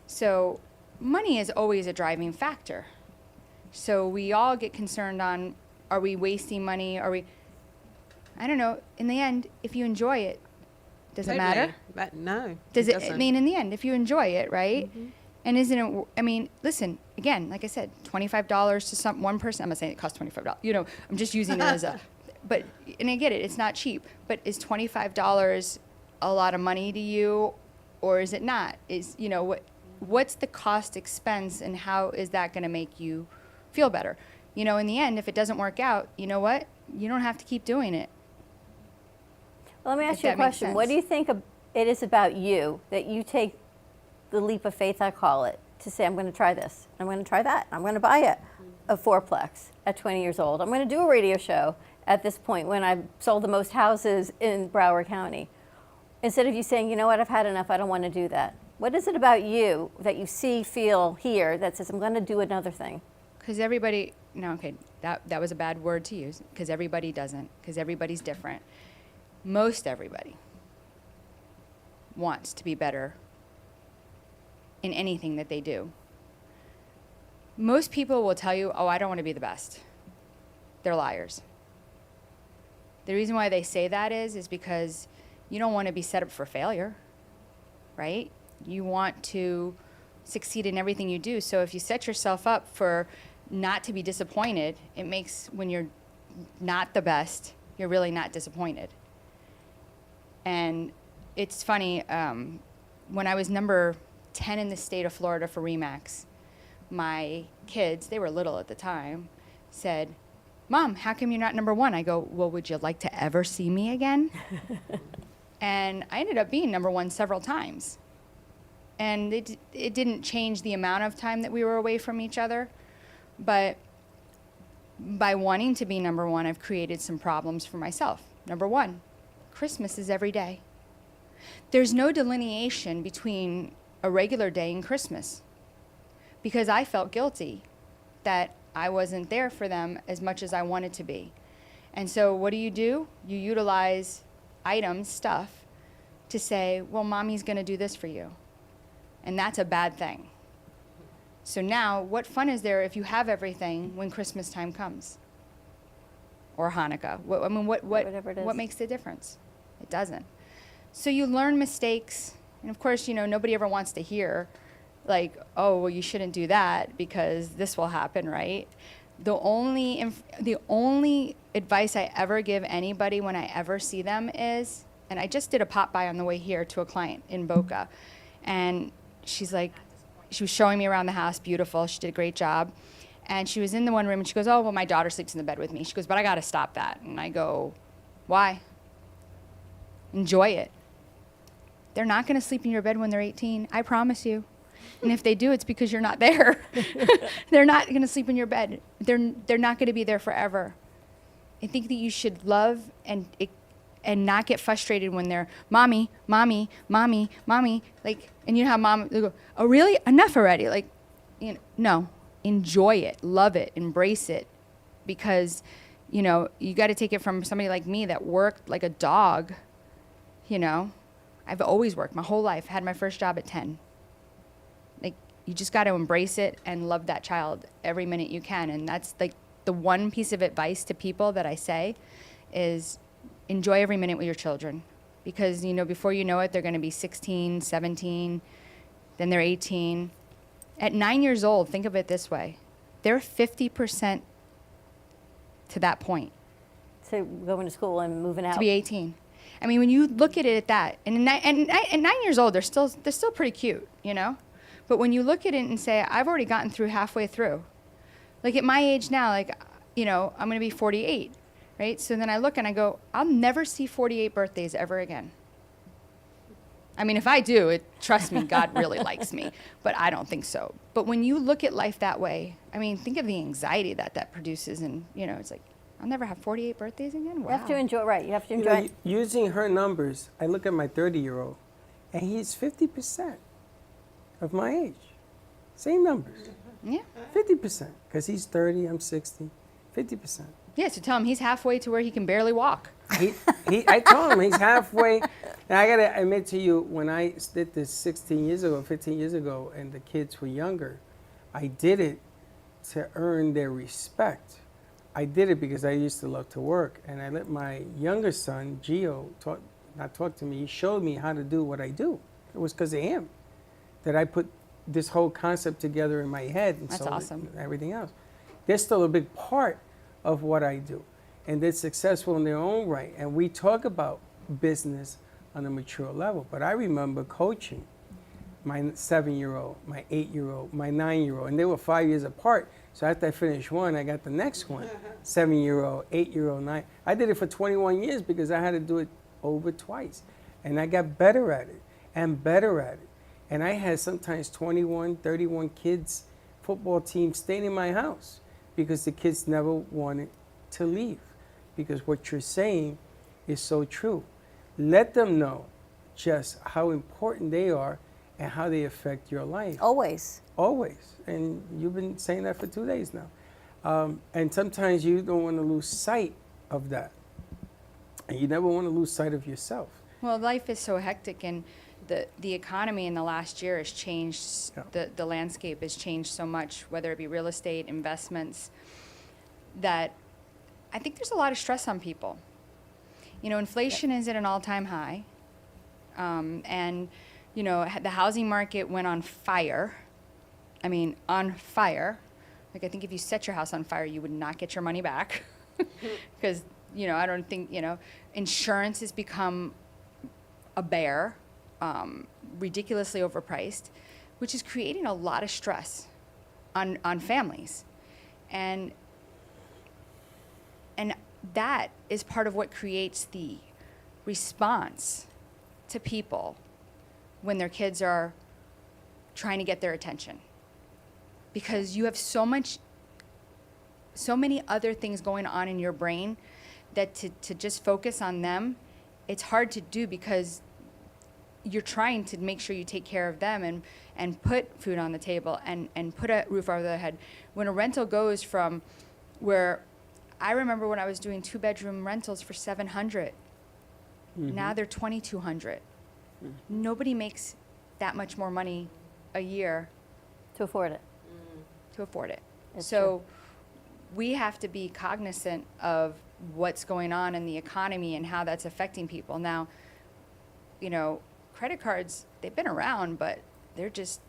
So money is always a driving factor. So we all get concerned on, are we wasting money? I don't know. In the end, if you enjoy it, does it matter? No. Does it? I doesn't. mean, in the end, if you enjoy it, right? And isn't it, I mean, listen, again, like I said, $25 to one person, I'm not saying it costs $25, you know, I'm just using it as a, but, and I get it, it's not cheap, but is $25 a lot of money to you, or is it not? Is, you know, what's the cost expense, and how is that going to make you feel better? You know, in the end, if it doesn't work out, you know what? You don't have to keep doing it. Well, let me ask If you a that makes question. What do sense. you think it is about you that you take the leap of faith, I call it, to say, I'm going to try this, I'm going to try that, I'm going to buy a fourplex at 20 years old, I'm going to do a radio show at this point when I've sold the most houses in Broward County, instead of you saying, you know what, I've had enough, I don't want to do that? What is it about you that you see, feel, hear that says, I'm going to do another thing? Because everybody, no, okay, that was a bad word to use, because everybody doesn't, because everybody's different. Most everybody wants to be better in anything that they do. Most people will tell you, oh, I don't want to be the best. They're liars. The reason why they say that is because you don't want to be set up for failure, right? You want to succeed in everything you do. So if you set yourself up for not to be disappointed, it makes, when you're not the best, you're really not disappointed. And it's funny, when I was number 10 in the state of Florida for RE/MAX, my kids, they were little at the time, said, Mom, how come you're not number 1? I go, well, would you like to ever see me again? And I ended up being number 1 several times. And it didn't change the amount of time that we were away from each other, but by wanting to be number 1, I've created some problems for myself. Number 1, Christmas is every day. There's no delineation between a regular day and Christmas, because I felt guilty that I wasn't there for them as much as I wanted to be. And so what do? You utilize items, stuff, to say, well, Mommy's going to do this for you. And that's a bad thing. So now, what fun is there if you have everything when Christmas time comes? Or Hanukkah? Whatever it is. What makes the difference? It doesn't. So you learn mistakes. And of course, you know, nobody ever wants to hear, like, oh, well, you shouldn't do that because this will happen, right? The only advice I ever give anybody when I ever see them is, and I just did a pop by on the way here to a client in Boca, and she's like, she was showing me around the house, beautiful, she did a great job, and she was in the one room and she goes, oh, well, my daughter sleeps in the bed with me. She goes, but I got to stop that. And I go, why? Enjoy it. They're not going to sleep in your bed when they're 18, I promise you. And if they do, it's because you're not there. They're not going to sleep in your bed. They're not going to be there forever. I think that you should love and not get frustrated when they're mommy, mommy, mommy, mommy. Like, and you know how mom, they go, oh, really? Enough already. Like, you know, no, enjoy it, love it, embrace it, because, you know, you got to take it from somebody like me that worked like a dog. You know, I've always worked my whole life. Had my first job at 10. Like, you just got to embrace it and love that child every minute you can. And that's like the one piece of advice to people that I say is enjoy every minute with your children, because, you know, before you know it, they're going to be 16, 17, then they're 18. At 9 years old, think of it this way. They're 50% to that point. So going to school and moving out. To be 18. I mean, when you look at it at that, and at 9 years old, they're still pretty cute, you know? But when you look at it and say, I've already gotten through halfway through. Like, at my age now, like, you know, I'm going to be 48, right? So then I look and I go, I'll never see 48 birthdays ever again. I mean, if I do, trust me, God really likes me, but I don't think so. But when you look at life that way, I mean, think of the anxiety that produces, and, you know, it's like, I'll never have 48 birthdays again? Wow. You have to enjoy, right, you have to You enjoy know, it. using her numbers, I look at my 30-year-old, and he's 50% of my age. Same numbers. Yeah. 50%, because he's 30, I'm 60. 50%. Yeah, so tell him he's halfway to where he can barely walk. I told him he's halfway. And I got to admit to you, when I did this 16 years ago, 15 years ago, and the kids were younger, I did it to earn their respect. I did it because I used to love to work, and I let my younger son, Gio, talk to me. He showed me how to do what I do. It was because of him that I put this whole concept together in my head and That's sold it awesome. and everything else. They're still a big part of what I do, and they're successful in their own right. And we talk about business on a mature level. But I remember coaching my 7-year-old, my 8-year-old, my 9-year-old, and they were 5 years apart. So after I finished one, I got the next one, 7-year-old, 8-year-old, 9. I did it for 21 years because I had to do it over twice. And I got better at it and better at it. And I had sometimes 21, 31 kids, football teams staying in my house because the kids never wanted to leave. Because what you're saying is so true. Let them know just how important they are and how they affect your life. Always. Always. And you've been saying that for 2 days now. And sometimes you don't want to lose sight of that. And you never want to lose sight of yourself. Well, life is so hectic, and the economy in the last year has changed. Yeah. The landscape has changed so much, whether it be real estate, investments, that I think there's a lot of stress on people. You know, inflation is at an all-time high, and you know, the housing market went on fire. I mean, on fire. Like, I think if you set your house on fire, you would not get your money back. Because, you know, I don't think, you know, insurance has become a bear, ridiculously overpriced, which is creating a lot of stress on families. And that is part of what creates the response to people when their kids are trying to get their attention. Because you have so many other things going on in your brain that to just focus on them, it's hard to do because you're trying to make sure you take care of them and put food on the table and put a roof over their head. When a rental goes from where, I remember when I was doing 2-bedroom rentals for $700, now they're $2,200. Nobody makes that much more money a year To afford it. to afford it. It's So we have to be cognizant of what's going on in the economy and how that's affecting people. Now, you know, credit cards, they've been around, but they're just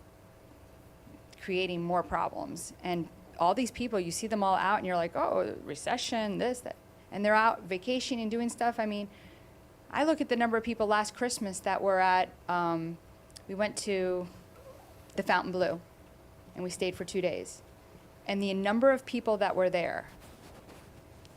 creating more problems. And all these people, you see them all out and you're like, oh, recession, this, that. And they're out vacationing and doing stuff. I mean, I look at the number of people last Christmas that were at, we went to the Fontainebleau and we stayed for 2 days. And the number of people that were there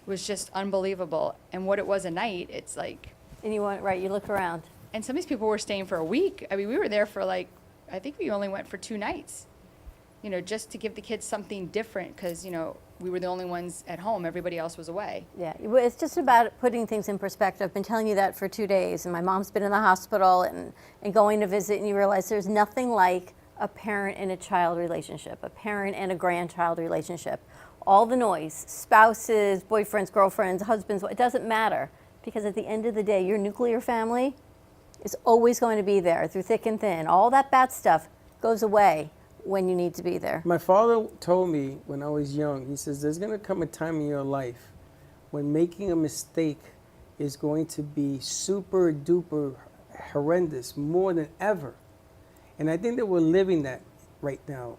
was just unbelievable. And what it was a night, it's like, And you want, right, you look around. and some of these people were staying for a week. I mean, we were there for like, I think we only went for 2 nights, you know, just to give the kids something different because, you know, we were the only ones at home. Everybody else was away. Yeah, well, it's just about putting things in perspective. I've been telling you that for 2 days, and my mom's been in the hospital and going to visit, and you realize there's nothing like a parent and a child relationship, a parent and a grandchild relationship. All the noise, spouses, boyfriends, girlfriends, husbands, it doesn't matter, because at the end of the day, your nuclear family is always going to be there through thick and thin. All that bad stuff goes away when you need to be there. My father told me when I was young, he says, there's going to come a time in your life when making a mistake is going to be super duper horrendous, more than ever. And I think that we're living that right now.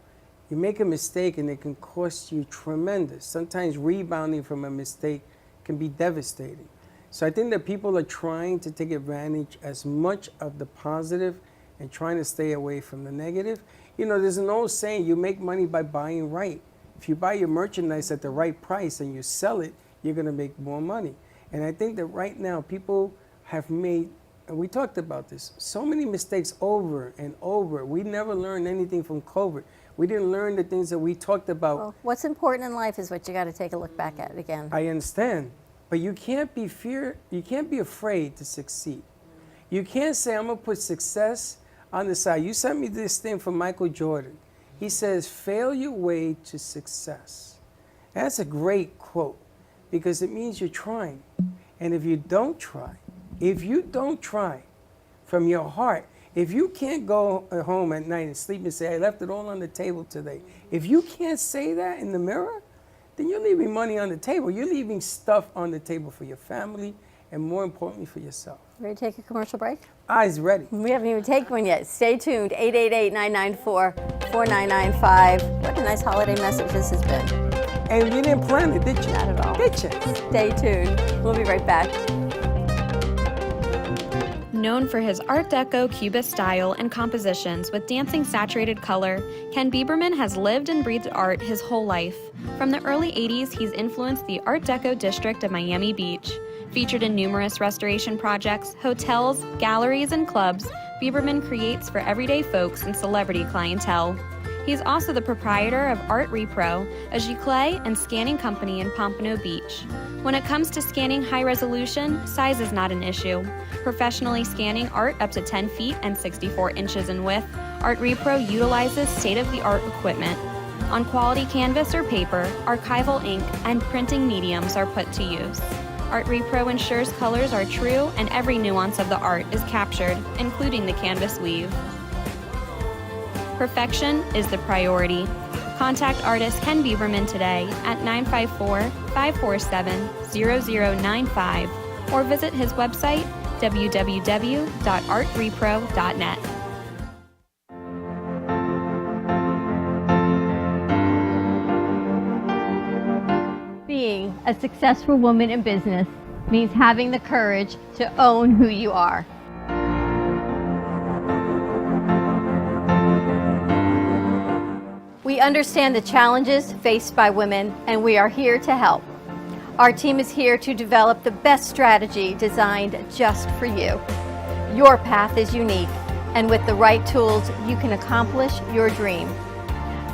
You make a mistake and it can cost you tremendous. Sometimes rebounding from a mistake can be devastating. So I think that people are trying to take advantage as much of the positive and trying to stay away from the negative. You know, there's an old saying, you make money by buying right. If you buy your merchandise at the right price and you sell it, you're going to make more money. And I think that right now people have made, and we talked about this, so many mistakes over and over. We never learned anything from COVID. We didn't learn the things that we talked about. Well, what's important in life is what you got to take a look back at again. I understand, but you can't be afraid to succeed. You can't say, I'm going to put success on the side. You sent me this thing from Michael Jordan. He says, fail your way to success. That's a great quote because it means you're trying. And if you don't try from your heart, if you can't go home at night and sleep and say, I left it all on the table today. If you can't say that in the mirror, then you're leaving money on the table. You're leaving stuff on the table for your family and more importantly for yourself. Ready to take a commercial break? Eyes ready. We haven't even taken one yet. Stay tuned. 888-994-4995. What a nice holiday message this has been. And you didn't plan it, did you? Not at all. Did you? Stay tuned. We'll be right back. Known for his Art Deco Cubist style and compositions with dancing saturated color, Ken Bieberman has lived and breathed art his whole life. From the early 80s, he's influenced the Art Deco district of Miami Beach. Featured in numerous restoration projects, hotels, galleries, and clubs, Bieberman creates for everyday folks and celebrity clientele. He's also the proprietor of Art Repro, a giclée and scanning company in Pompano Beach. When it comes to scanning high resolution, size is not an issue. Professionally scanning art up to 10 feet and 64 inches in width, Art Repro utilizes state-of-the-art equipment. On quality canvas or paper, archival ink and printing mediums are put to use. Art Repro ensures colors are true and every nuance of the art is captured, including the canvas weave. Perfection is the priority. Contact artist Ken Bieberman today at 954-547-0095 or visit his website www.artrepro.net. Being a successful woman in business means having the courage to own who you are. We understand the challenges faced by women, and we are here to help. Our team is here to develop the best strategy designed just for you. Your path is unique, and with the right tools, you can accomplish your dream.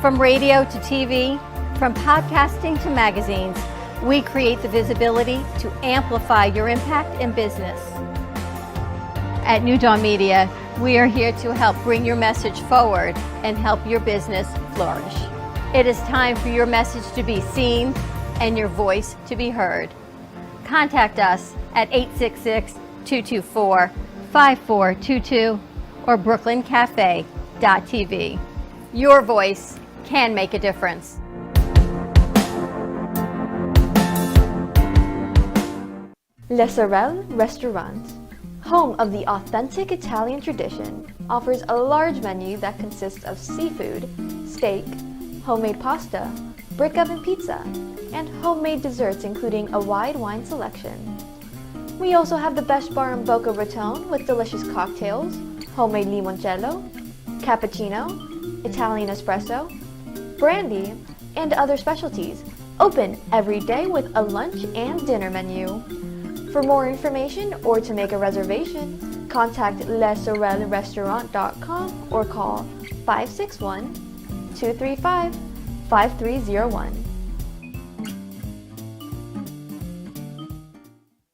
From radio to TV, from podcasting to magazines, we create the visibility to amplify your impact in business. At New Dawn Media, we are here to help bring your message forward and help your business flourish. It is time for your message to be seen and your voice to be heard. Contact us at 866-224-5422 or brooklyncafe.tv. Your voice can make a difference. Le Sorel Restaurant, home of the authentic Italian tradition, offers a large menu that consists of seafood, steak, homemade pasta, brick oven pizza, and homemade desserts including a wide wine selection. We also have the best bar in Boca Raton with delicious cocktails, homemade limoncello, cappuccino, Italian espresso, brandy, and other specialties. Open every day with a lunch and dinner menu. For more information or to make a reservation, contact lesorelrestaurant.com or call 561-235-5301.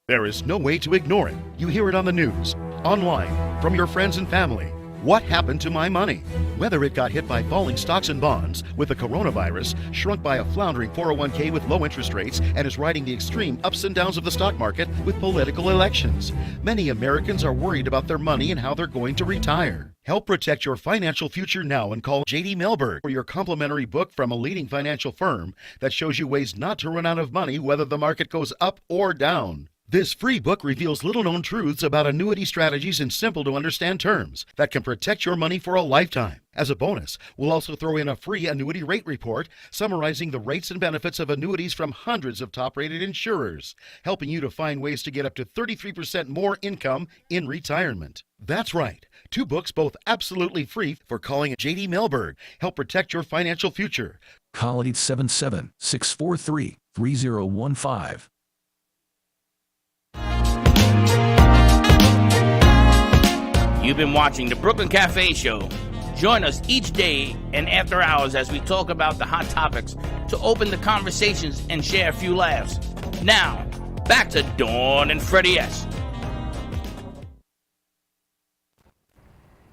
There is no way to ignore it. You hear it on the news, online, from your friends and family. What happened to my money? Whether it got hit by falling stocks and bonds, with the coronavirus, shrunk by a floundering 401k with low interest rates, and is riding the extreme ups and downs of the stock market with political elections. Many Americans are worried about their money and how they're going to retire. Help protect your financial future now and call J.D. Mellberg for your complimentary book from a leading financial firm that shows you ways not to run out of money whether the market goes up or down. This free book reveals little-known truths about annuity strategies in simple-to-understand terms that can protect your money for a lifetime. As a bonus, we'll also throw in a free annuity rate report summarizing the rates and benefits of annuities from hundreds of top-rated insurers, helping you to find ways to get up to 33% more income in retirement. That's right. 2 books, both absolutely free, for calling J.D. Mellberg. Help protect your financial future. Call 877-643-3015. You've been watching the Brooklyn Cafe Show. Join us each day and after hours as we talk about the hot topics to open the conversations and share a few laughs. Now, back to Dawn and Freddie S.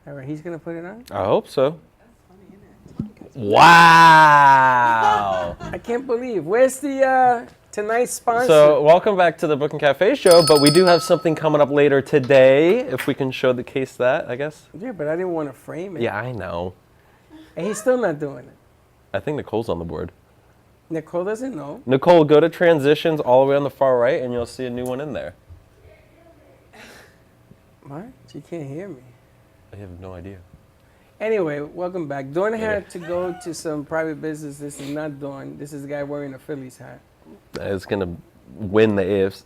All right, he's going to put it on? I hope so. Wow. I can't believe. Where's the tonight's sponsor? So welcome back to the Brooklyn Cafe Show, but we do have something coming up later today, if we can show the case that, I guess. Yeah, but I didn't want to frame it. Yeah, I know. And he's still not doing it. I think Nicole's on the board. Nicole doesn't know. Nicole, go to transitions all the way on the far right, and you'll see a new one in there. What? You can't hear me. I have no idea. Anyway, welcome back. Dawn had to go to some private business. This is not Dawn. This is the guy wearing a Phillies hat. It's gonna win the AFC.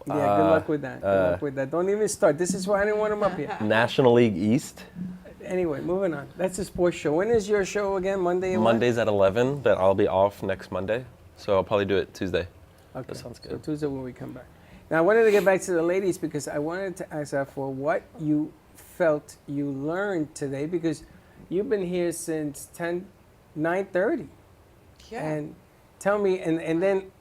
Yeah, good luck with that. Good luck with that. Don't even start. This is why I didn't want him up here. National League East. Anyway, moving on. That's a sports show. When is your show again? Monday? and what? Mondays at 11, but I'll be off next Monday, so I'll probably do it Tuesday. Okay. That sounds So good. Tuesday when we come back. Now I wanted to get back to the ladies because I wanted to ask her for what you felt you learned today because you've been here since 9:30. Yeah. And tell me, and then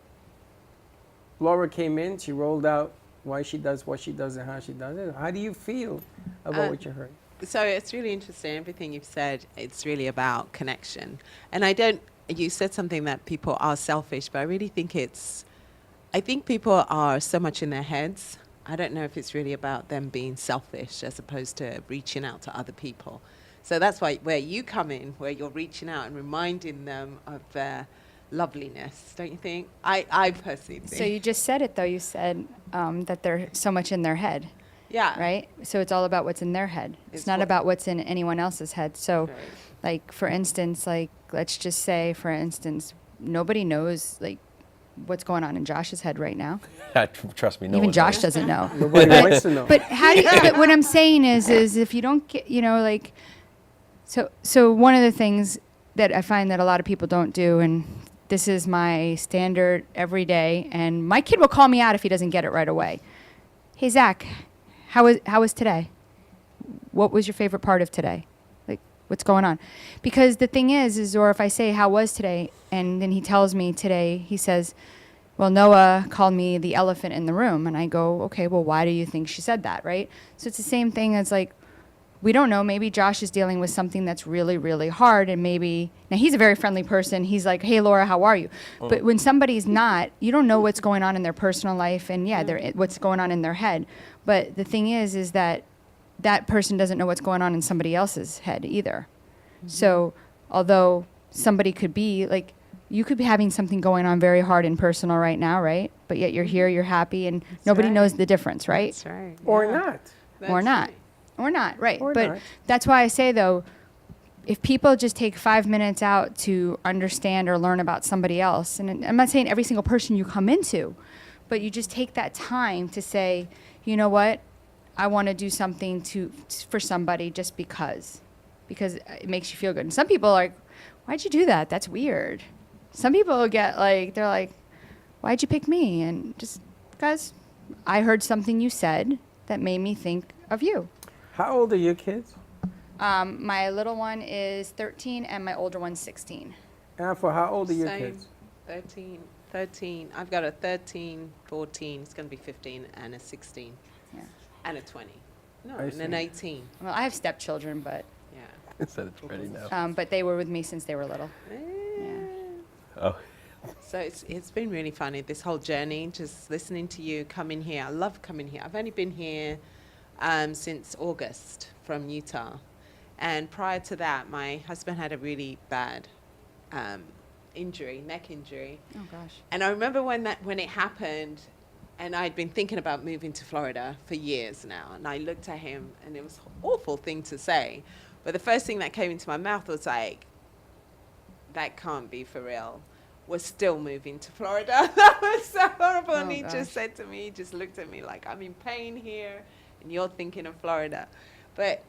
Laura came in, she rolled out why she does what she does and how she does it. How do you feel about what you heard? So it's really interesting. Everything you've said, it's really about connection. And you said something that people are selfish, but I really think I think people are so much in their heads. I don't know if it's really about them being selfish as opposed to reaching out to other people. So that's why where you come in, where you're reaching out and reminding them of their loveliness, don't you think? I personally think. So you just said it though. You said that they're so much in their head, yeah. right? So it's all about what's in their head. It's not about what's in anyone else's head. So, Right. like for instance, like let's just say, for instance, nobody knows like what's going on in Josh's head right now. Trust me, no Even one Josh knows. doesn't know. Nobody wants to know. But how do you, but what I'm saying is if you don't get, like, so one of the things that I find that a lot of people don't do, and this is my standard every day, and my kid will call me out if he doesn't get it right away. Hey, Zach, how was today? What was your favorite part of today? Like, what's going on? Because the thing is, or if I say, how was today? And then he tells me today, he says, well, Noah called me the elephant in the room. And I go, okay, well, why do you think she said that, right? So it's the same thing as like, we don't know. Maybe Josh is dealing with something that's really, really hard. And maybe, now he's a very friendly person. He's like, hey, Laura, how are you? But when somebody's not, you don't know what's going on in their personal life and what's going on in their head. But the thing is that that person doesn't know what's going on in somebody else's head either. So although somebody could be like, you could be having something going on very hard and personal right now, right? But yet you're here, you're happy, and nobody right. knows the difference, right? That's right. Or yeah. not. Or That's not. right. Or not, right. Or But not. that's why I say, though, if people just take 5 minutes out to understand or learn about somebody else, and I'm not saying every single person you come into, but you just take that time to say, you know what, I want to do something for somebody just because it makes you feel good. And some people are like, why'd you do that? That's weird. Some people get like, they're like, why'd you pick me? And just because I heard something you said that made me think of you. How old are your kids? My little one is 13 and my older one's 16. And for how old are your Same. kids? 13. I've got a 13, 14. It's going to be 15 and a 16. Yeah. And a 20. No, I and an see. 18. Well, I have stepchildren, but Yeah. Said it's ready now. but they were with me since they were little. Yeah. Oh, So it's been really funny, this whole journey, just listening to you come in here. I love coming here. I've only been here since August from Utah. And prior to that, my husband had a really bad injury, neck injury. Oh gosh. And I remember when it happened, and I'd been thinking about moving to Florida for years now. And I looked at him, and it was an awful thing to say. But the first thing that came into my mouth was like, that can't be for real. We're still moving to Florida. That was so horrible. And Oh, he gosh. just said to me, he just looked at me like, I'm in pain here, and you're thinking of Florida. But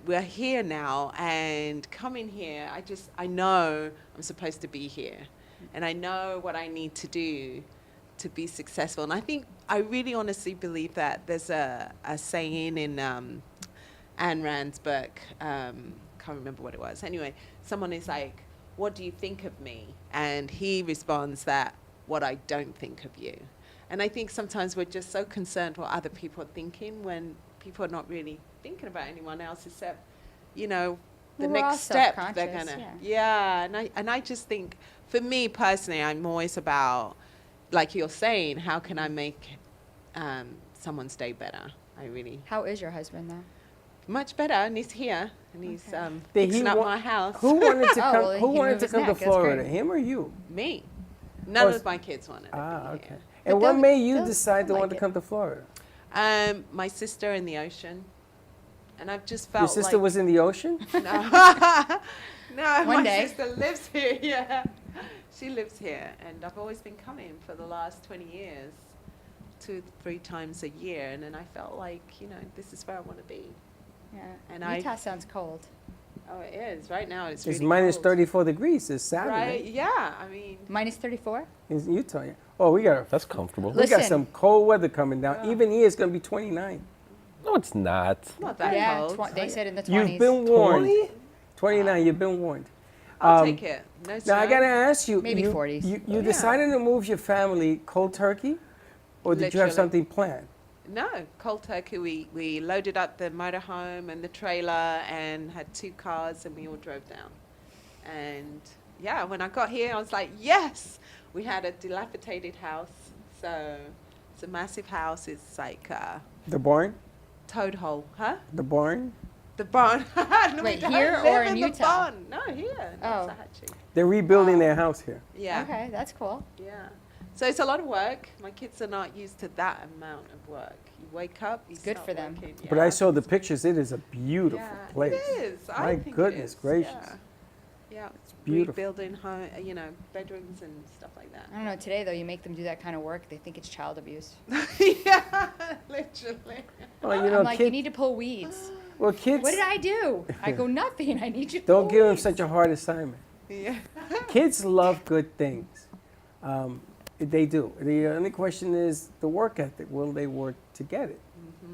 we're here now, and coming here, I know I'm supposed to be here. And I know what I need to do to be successful. And I really honestly believe that there's a saying in Ayn Rand's book, can't remember what it was. Anyway, someone is like, what do you think of me? And he responds that, what I don't think of you. And I think sometimes we're just so concerned what other people are thinking when people are not really thinking about anyone else except, the Well, we're all next step they're self-conscious, gonna. yeah. And I just think, for me personally, I'm always about, like you're saying, how can I make someone's day better? How is your husband now? Much better, and he's here, and he's Did fixing he up wa- my house. Who wanted to Oh, come? well, Who he wanted moved to his come to neck, that's Florida? great. Him or you? Me. None Oh, of my kids wanted to be Ah, okay. here. And But what they'll- made you they'll decide to like want to it. come to Florida? My sister in the ocean. And I've just Your felt sister like was in the ocean? No, One my day. sister lives here. Yeah, she lives here, and I've always been coming for the last 20 years, 2-3 times a year, and then I felt like, you know, this is where I want to be. Yeah. And Utah sounds cold. Oh, it is right now. It's It's really minus cold. 34 degrees this Right? Saturday Yeah. I mean, Minus 34? in Utah. Yeah. Oh, we got That's comfortable. we got Listen. some cold weather coming down. Even here, it's going to be 29. No, it's not. not that Yeah, cold. they said in the 20s. You've been warned. 29. You've been warned. I'll take it. No snow. Now I gotta ask you. Maybe you, 40s. You decided to move your family cold turkey, or did you have Literally. something planned? No, cold turkey. We loaded up the motorhome and the trailer and had 2 cars, and we all drove down. And yeah, when I got here, I was like, yes! We had a dilapidated house. So it's a massive house. It's like a The barn. toad hole. Huh? The barn. The barn. No, Wait, we don't here live or in the Utah? barn. No, here. in Oh. Waxahachie. They're rebuilding their house here. Yeah. Okay, that's cool. Yeah. So it's a lot of work. My kids are not used to that amount of work. You wake up, you good start for them. working. But I Yeah. saw the pictures. It is a beautiful Yeah, place. It is. I My think goodness it is. gracious. Yeah. Yeah. It's beautiful. Rebuilding home, you know, bedrooms and stuff like that. I don't know, today though, you make them do that kind of work, they think it's child abuse. Yeah, literally. Well, you know, I'm like, you kid, need to pull weeds. well, kids What did I do? I go, nothing, I need you to don't pull give them weeds. such a hard assignment. Yeah. Kids love good things. They do. The only question is the work ethic. Will they work to get it?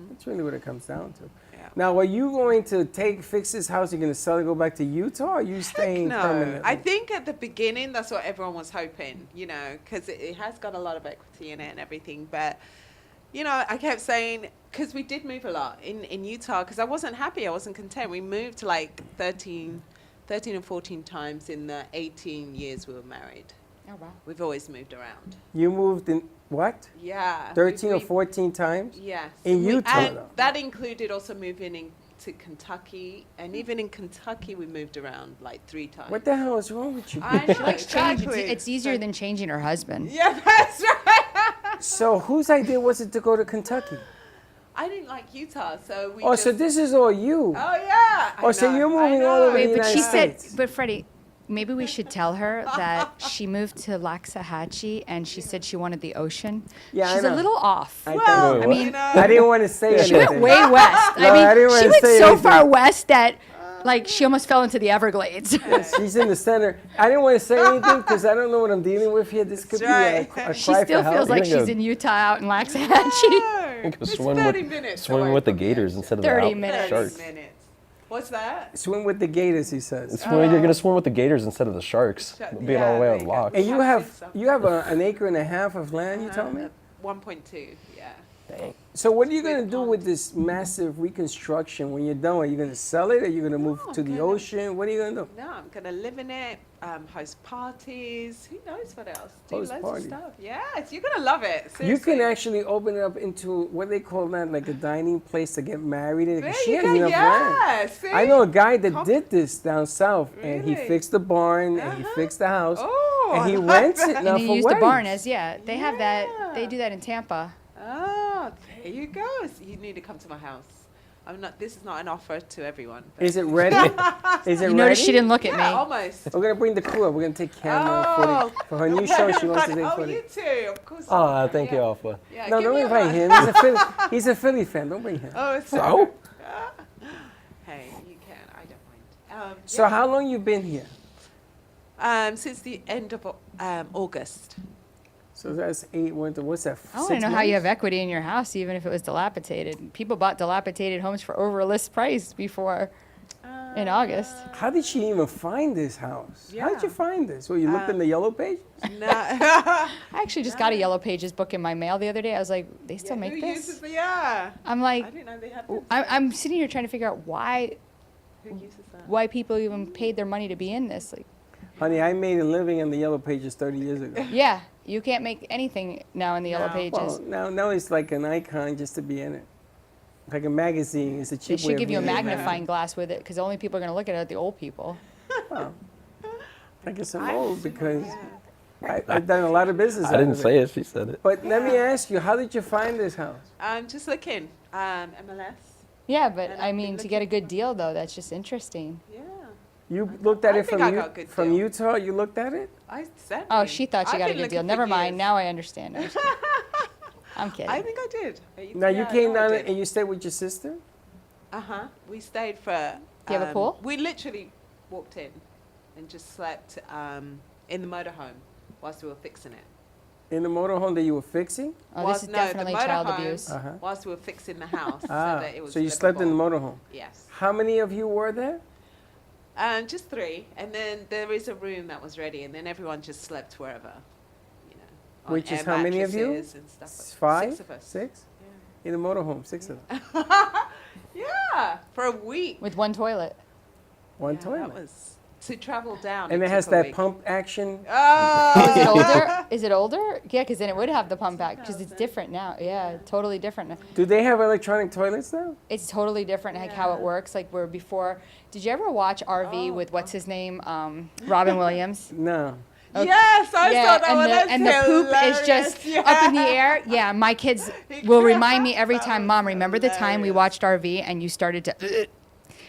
That's really what it comes down to. Yeah. Now, are you going to fix this house? You're going to sell it, go back to Utah, or are you staying No, permanently? I think at the beginning that's what everyone was hoping, you know, because it has got a lot of equity in it and everything. But, you know, I kept saying, because we did move a lot in Utah, because I wasn't happy, I wasn't content. We moved like 13 or 14 times in the 18 years we were married. Oh, wow. We've always moved around. You moved in what? Yeah. 13 or we- 14 times? Yes. In We- Utah, and though. that included also moving into Kentucky. And even in Kentucky, we moved around like 3 times. What the hell is wrong with you? I know, Likes change. exactly. It's easier than changing her husband. Yeah, that's right. So whose idea was it to go to Kentucky? I didn't like Utah, so we Oh, just... so this is all you. Oh, yeah. Oh, so you're moving all over Wait, the but she United said, States. but Freddie, maybe we should tell her that she moved to Waxahachie and she said she wanted the ocean. Yeah, I She's know. a little off. I Well, Wait, I what? mean, you know, I didn't want to say she anything. went way west. No, I didn't she wanna went say so anything. far west that, like, she almost fell into the Everglades. She's in the center. I didn't want to say anything because I don't know what I'm dealing with here. This could That's be a right. She cry still for feels help. like You're she's gonna in Utah out in Waxahachie. You go It's swim 30 with, minutes swimming away with the from gators here. instead of 30 the out- minutes. sharks. 30 minutes. What's that? Swim with the gators, he says. You're going to swim with the gators instead of the sharks, being all the way there on you the go. lock. And you Catfish have stuff. an acre and a half of land, you told me? 1.2, yeah. So what are you going to Big do pond. with this massive reconstruction when you're done? Are you going to sell it? Are you going to move No, to the I'm gonna- ocean? What are you going to do? No, I'm going to live in it, host parties. Who knows what else? Do Host loads parties. of stuff. Yes, you're going to love it. You can seriously. actually open it up into what they call that, like a dining place to get married in. 'cause There she you has go, enough land. yeah, see? I know a guy that did this down south, and he Really? fixed the barn, and he fixed the house, Oh, and I he like rents it that. now And for you use the barn weddings. as, they have that, they do that in Tampa. Oh, there you go. So you need to come to my house. I'm not. This is not an offer to everyone. but- Is it ready? Is it You ready? notice she didn't look at Yeah, me. almost. We're gonna bring the crew up. We're gonna take camera Oh. footage for her new show. She wants to take Oh, footage. you too. Of course. Ah, thank you, yeah. Alpha. Yeah, No, give don't me a invite hug. him. He's a Philly fan. Don't bring him. Oh, it's So? Hey, you can. I don't mind. So how long you been here? Since the end of August. So that's 8 winter. What's that? I want 6 to know how you have months? equity in your house, even if it was dilapidated. People bought dilapidated homes for over list price before in August. How did she even find this house? How did you Yeah. find this? Well, you looked in the yellow page. No. I actually just got a Yellow Pages book in my mail the other day. I was like, they still make Who this? uses the yeah? I'm I like, didn't know they had this. I'm sitting here trying to figure out why Who uses that? why people even paid their money to be in this. Like, Honey, I made a living in the yellow pages 30 years ago. yeah, you can't make anything now in the Yellow No. Pages. Well, now it's like an icon just to be in it. Like a magazine. It's a They cheap way should of give you a being in it. magnifying glass with it because the only people are going to look at it are the old people. I guess I'm old because I've done a lot of business. I out didn't of say it. She said it. But let me ask you, how did you find this house? I'm just looking. MLS. Yeah, but And I I've been mean, to get a looking good deal though, that's just interesting. Yeah. You looked at I it think from I got a good from deal. Utah. You looked at it. I certainly. Oh, she thought she I've got a been good deal. looking Never for mind. years. Now I understand. I'm just kidding. I'm kidding. I think I did. Now you Yeah, came I down did. and you stayed with your sister. We stayed for. Do you have a pool? We literally walked in and just slept in the motorhome whilst we were fixing it. In the motorhome that you were fixing? Oh, this is definitely child motorhome abuse. Whilst we were fixing the house, so Ah, that it was. so you slept in the livable. motorhome. Yes. How many of you were there? Just 3, and then there is a room that was ready, and then everyone just slept wherever, you know. on Which is air how many of you? mattresses and stuff like that. 5? 6 of us. 6? In the motorhome, 6 of them. Yeah, for a week. With one toilet. One Yeah, toilet. That was to travel down. And it has took a that week. pump action. Oh, is it Oh, older? Is it older? Yeah, because then it would have the pump back because it's different now. Yeah, totally different. now. Do they have electronic toilets now? It's totally different, like how it works. Like where before, did you ever watch RV with what's his name, Robin Williams? No. Yes, I saw that and one. the, That's and the poop is just hilarious. up in the air. Yeah, my kids will remind me every time, Mom, remember the time we watched RV and you started to,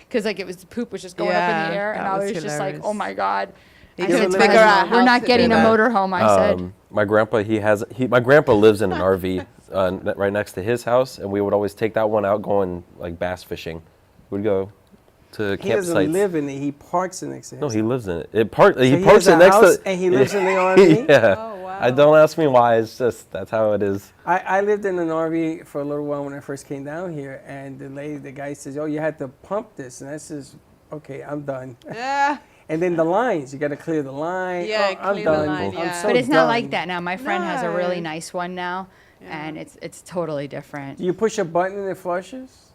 because like it was, the poop was just going up in Yeah, the air, and that I was was just like, hilarious. oh my God. You I said, couldn't "It's figure fine. out We're how not to getting do a that. motorhome, I said. My grandpa, my grandpa lives in an RV right next to his house, and we would always take that one out going like bass fishing. We'd go to He doesn't campsites. live in it. He parks it next to No, his he house. lives in it. He So parks he it has a next house to. and he lives in the RV? Yeah. Oh, wow. I don't ask me why. It's just that's how it is. I lived in an RV for a little while when I first came down here, and the guy says, "Oh, you had to pump this," and I says, "Okay, I'm done." Yeah. And then the lines, you got to clear the line. Yeah, oh, I'm clear the done. line, I'm yeah. so But it's not like done. that now. My friend has a really No. nice one now, and it's totally different. Do you push a button and it flushes?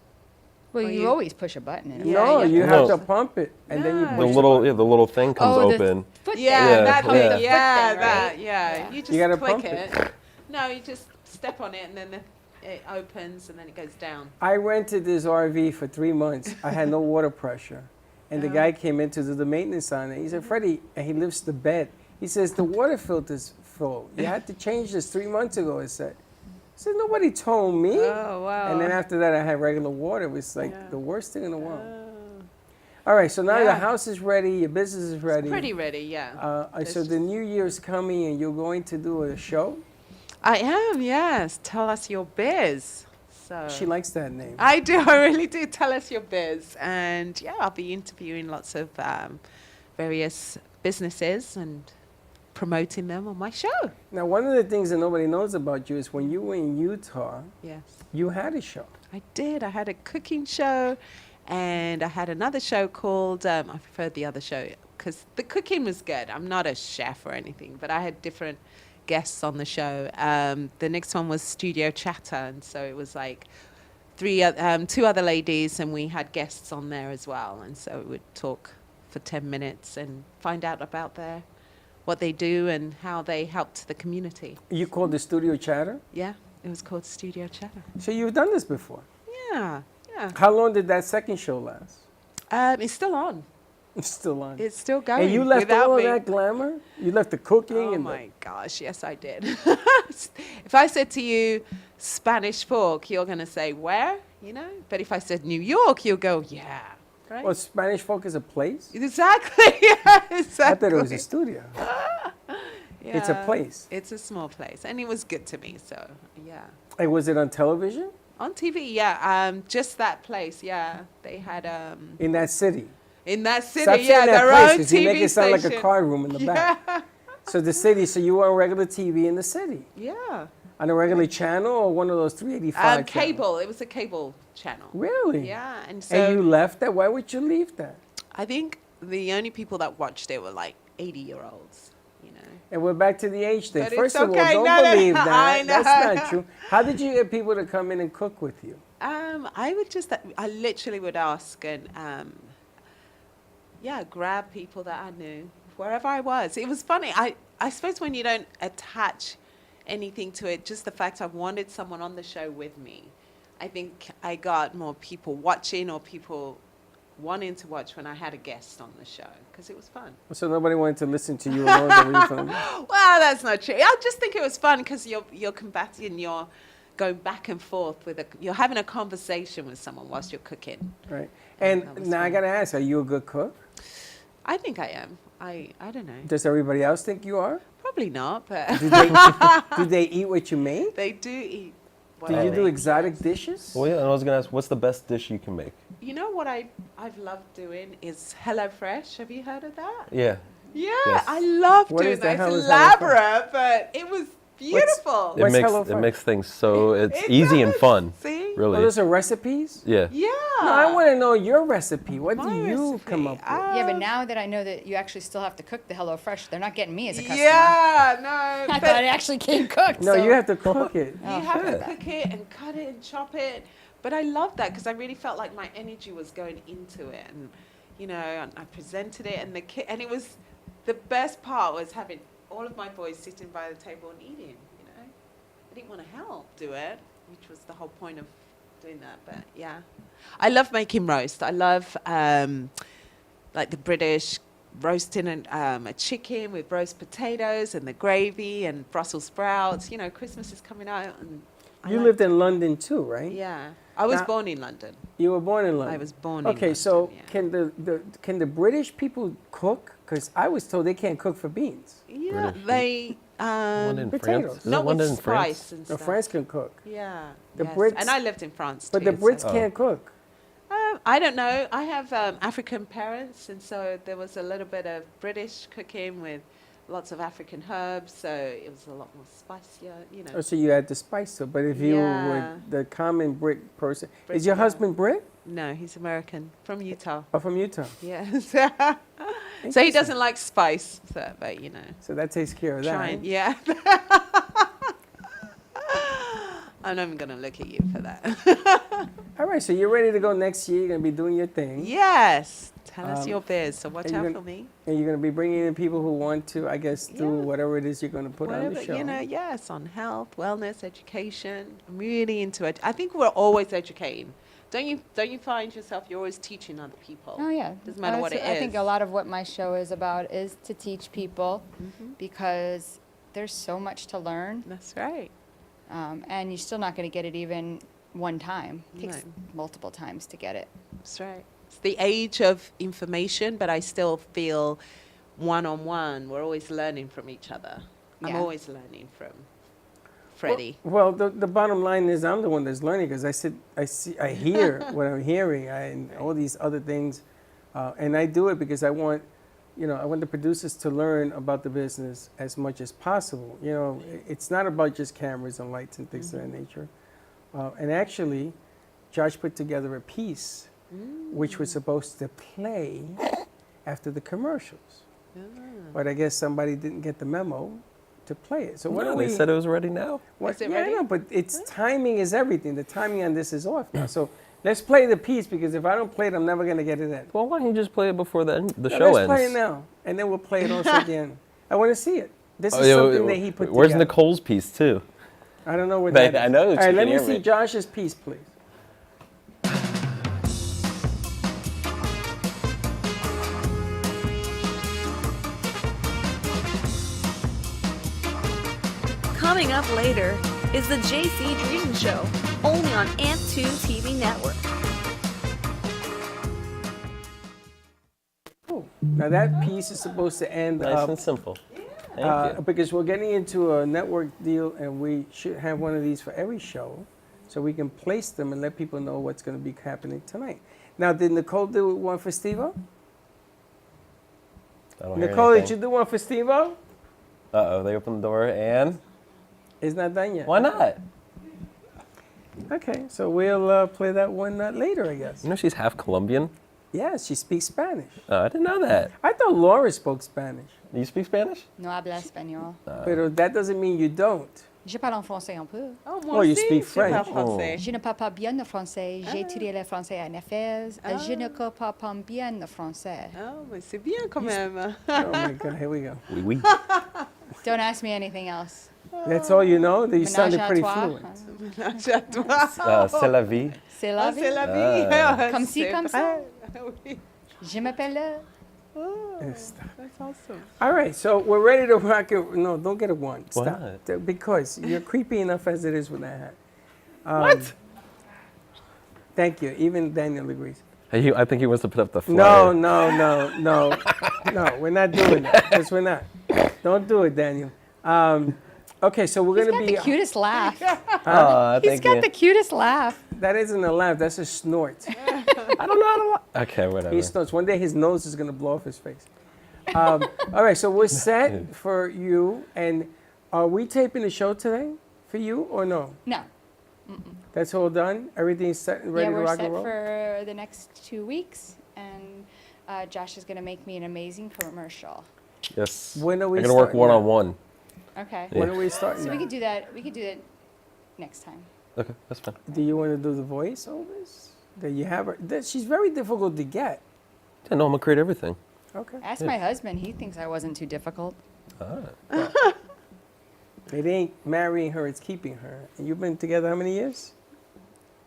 Well, Or you you- always push a button in it. Yeah, No, you you have No. to pump it, and then you No. push The the little, button. the little thing comes Oh, the open. foot Yeah, thing. that Yeah. thing. Yeah. Yeah, Foot thing, that. right? Yeah. You just gotta click pump it. it. No, you just step on it, and then it opens, and then it goes down. I rented this RV for 3 months. I had no water pressure. And the guy came in to do the maintenance on it. He said, "Freddie," and he lifts the bed. He says, "The water filter's full. You had to change this 3 months ago," I said. I said, "Nobody told me." Oh, wow. And then after that, I had regular water. It was like the worst thing in the world. All right, so now the Yeah. house is ready. Your business is ready. Pretty ready, yeah. So It's the new year's coming, and you're going to do a show? I am, yes. Tell us your biz. So She likes that name. I do. I really do. Tell us your biz, and yeah, I'll be interviewing lots of various businesses and promoting them on my show. Now, one of the things that nobody knows about you is when you were in Utah, Yes, you had a show. I did. I had a cooking show, and I had another show called. I preferred the other show because the cooking was good. I'm not a chef or anything, but I had different guests on the show. The next one was Studio Chatter, and so it was like two other ladies, and we had guests on there as well. And so we would talk for 10 minutes and find out about what they do and how they helped the community. You called the Studio Chatter? Yeah, it was called Studio Chatter. So you've done this before. Yeah, yeah. How long did that second show last? It's still on. It's still on. It's still going. And you left without all me. of that glamour? You left the cooking Oh and my gosh, yes I did. If I said to you Spanish Fork, you're going to say where, you know? But if I said New York, you'll go, yeah. Right? Well, Spanish Folk is a place? Exactly. Yeah, exactly. I thought it was a studio. It's a Yeah, place. It's a small place. And it was good to me, so yeah. Hey, was it on television? On TV, yeah. Just that place, yeah. They had In that city? in that city, Stop yeah, saying that their place own 'cause you make TV it sound like a station. card room in the back. Yeah. So the city, so you were on regular TV in the city? Yeah. On a regular channel or one of those 385 channels? Cable. It was a cable channel. Really? Yeah, and so And you left that? Why would you leave that? I think the only people that watched it were like 80-year-olds, you know. And we're back to the age thing. But it's First of all, okay. don't No, no, believe no, that. I That's know. not true. How did you get people to come in and cook with you? I would just, I literally would ask and, grab people that I knew wherever I was. It was funny. I suppose when you don't attach anything to it, just the fact I wanted someone on the show with me, I think I got more people watching or people wanting to watch when I had a guest on the show because it was fun. So nobody wanted to listen to you alone. That we filmed? Well, that's not true. I just think it was fun because you're combating, you're going back and forth with you're having a conversation with someone whilst you're cooking. Right. That And was now I fun. got to ask, are you a good cook? I think I am. I don't know. Does everybody else think you are? Probably not, but Do they eat what you make? they do eat. what Do I you do make. exotic dishes? Well, yeah, and I was gonna ask, what's the best dish you can make? You know what I've loved doing is HelloFresh. Have you heard of that? Yeah. Yeah, Yes. I love What doing is the that. hell It's is HelloFresh? elaborate, but it was beautiful. What's it HelloFresh? makes things so it's It easy and does. fun. See? Oh, Really. those are recipes? Yeah. Yeah. No, I want to know your recipe. What do My you recipe. come up with? Yeah, but now that I know that you actually still have to cook the HelloFresh, they're not getting me as a customer. Yeah, no. I but thought it actually came cooked. No, so- you have to cook it. you have to cook it and cut it and chop it. But I love that because I really felt like my energy was going into it, and you know, and I presented it, and and it was the best part was having all of my boys sitting by the table and eating. You know, I didn't want to help do it, which was the whole point of doing that. But yeah, I love making roast. I love like the British roasting a chicken with roast potatoes and the gravy and Brussels sprouts. You know, Christmas is coming out, and I You like lived in London too, right? yeah, I was Now- born in London. You were born in London. I was born in Okay, London, so yeah. can the British people cook? Because I was told they can't cook for beans. Yeah, British they London, potatoes. France. Isn't not London in with France? spice and No, stuff. France can cook, Yeah, The yes. Brits- and I lived in France but too. the Brits so- can't cook. I don't know. I have African parents, and so there was a little bit of British cooking with lots of African herbs. So it was a lot more spicier, you know. Oh, so you add the spice to it. But if you Yeah. were the common Brit person, Brit, is your yeah. husband Brit No, he's American from Utah. or from Utah? Yes. So he doesn't like spice, so, but you know, So that takes care of that. trying. right? Yeah. I'm not even gonna look at you for that. All right, so you're ready to go next year. You're gonna be doing your thing, Yes. Tell us Um, your biz. So watch and you're out gonna- for me. and you're gonna be bringing in people who want to, I guess, do Yeah. whatever it is you're gonna put on the Whatever, show. you know, yes, on health, wellness, education. I'm really into it. I think we're always educating. Don't you find yourself you're always teaching other people? Oh yeah, Doesn't matter what it I think is. a lot of what my show is about is to teach people, Mm-hmm. because there's so much to learn, That's right. and you're still not going to get it even one time. It takes No. multiple times to get it. That's right. It's the age of information, but I still feel one-on-one, we're always learning from each other. I'm Yeah. always learning from Freddie. Well, the bottom line is I'm the one that's learning because I hear what I'm hearing and all these other things, and I do it because I want the producers to learn about the business as much as possible. You know, it's not about just cameras and lights and things of that nature. And actually, Josh put together a piece which was supposed to play after the commercials, but I guess somebody didn't get the memo to play it. So what No, do we? they said it was ready now. What, Is it yeah, ready? I know, but it's timing is everything. The timing on this is off now. So let's play the piece because if I don't play it, I'm never gonna get it in. Well, why don't you just play it before the No, show let's ends? play it now, and then we'll play it also at the end. I want to see it. This is Oh, yeah, something that he put Where's together. Nicole's piece too? I don't know where But that is. I know All she right, can let me hear see me. Josh's piece, please. Coming up later is the JC Dreeden Show, only on AMP2 TV Network. Now that piece is supposed to end Nice up and simple. Thank you. because we're getting into a network deal, and we should have one of these for every show, so we can place them and let people know what's going to be happening tonight. Now, did Nicole do one for Steve-O? I don't hear Nicole, did anything. you do one for Steve-O? Uh-oh, they opened the door and... It's not done yet. Why not? Okay, so we'll play that one later, I guess. You know she's half Colombian? Yeah, she speaks Spanish. Oh, I didn't know that. I thought Laura spoke Spanish. You speak Spanish? No habla español. But that doesn't mean you don't. Je parle en français un peu. Oh, Oh, you moi speak aussi, je parle French. français. Je ne parle pas bien le français. J'ai étudié le français à NFS. Je ne parle pas bien le français. Oh, mais c'est bien quand même. Oh my God, here we go. Oui, oui. Don't ask me anything else. That's all you know? You Menage sounded à pretty trois. fluent. C'est la vie. C'est la vie. C'est la vie. Comme ci, C'est comme ça. vrai. Oui. Je m'appelle. Yes, stop. That's awesome. All right, so we're ready to rock it. No, don't get a one. Why Stop. not? Because you're creepy enough as it is with that hat. What? Thank you. Even Daniel agrees. I think he wants to put up the flyer. No, we're not doing that. Yes, we're not. Don't do it, Daniel. Okay, so we're He's going to got be. the cutest laugh. Aw, He's thank got you. the cutest laugh. That isn't a laugh, that's a snort. I don't know. Okay, whatever. He snorts. One day his nose is going to blow off his face. All right, so we're set for you. And are we taping the show today for you or no? No. That's all done? Everything's set and ready Yeah, to we're rock set and roll? for the next 2 weeks, and Josh is going to make me an amazing commercial. Yes. When are we I'm gonna work starting that? one-on-one. Okay. When are we starting So we that? could do that. We could do that next time. Okay, that's fine. Do you want to do the voiceovers? That you have her? She's very difficult to get. Yeah, no, I'm gonna create everything. Okay. Ask my husband. He thinks I wasn't too difficult. It ain't marrying her, it's keeping her. And you've been together how many years?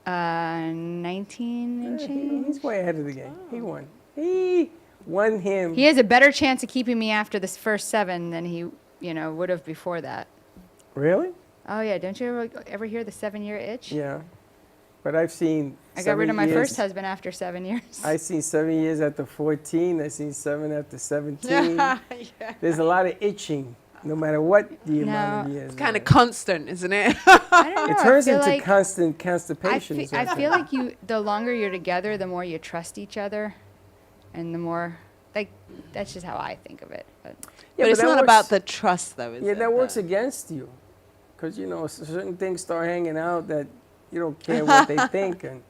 19 and change. He's way ahead of the game. He won. He won him. He has a better chance of keeping me after this first 7 than he, would have before that. Really? Oh yeah, don't you ever hear the 7-year itch? Yeah. But I've seen. I got rid of my 7 years. first husband after 7 years. I've seen 7 years after 14. I've seen 7 after 17. Yeah. There's a lot of itching, no matter what the amount of years. It's kind of constant, isn't it? I don't know. It turns I feel into like constant constipation. or I something. feel like the longer you're together, the more you trust each other, and the more that's just how I think of it. But Yeah, but it's that not works- about the trust, though, is Yeah, it? that works though? against you, because certain things start hanging out that you don't care what they think, and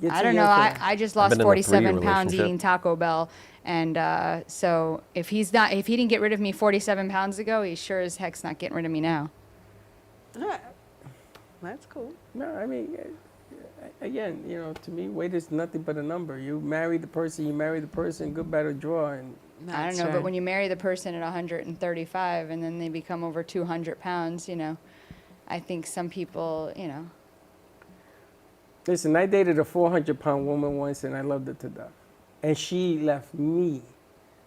you're I too don't know. young for that. I just I've lost been in a 47 3-year pounds relationship. eating Taco Bell, and so if he didn't get rid of me 47 pounds ago, he sure as heck's not getting rid of me now. That's cool. No, I mean, again, to me, weight is nothing but a number. You marry the person, good, bad, or draw, and I don't know, but when you marry the person at 135 and then they become over 200 pounds, I think some people, Listen, I dated a 400-pound woman once, and I loved her to death. And she left me,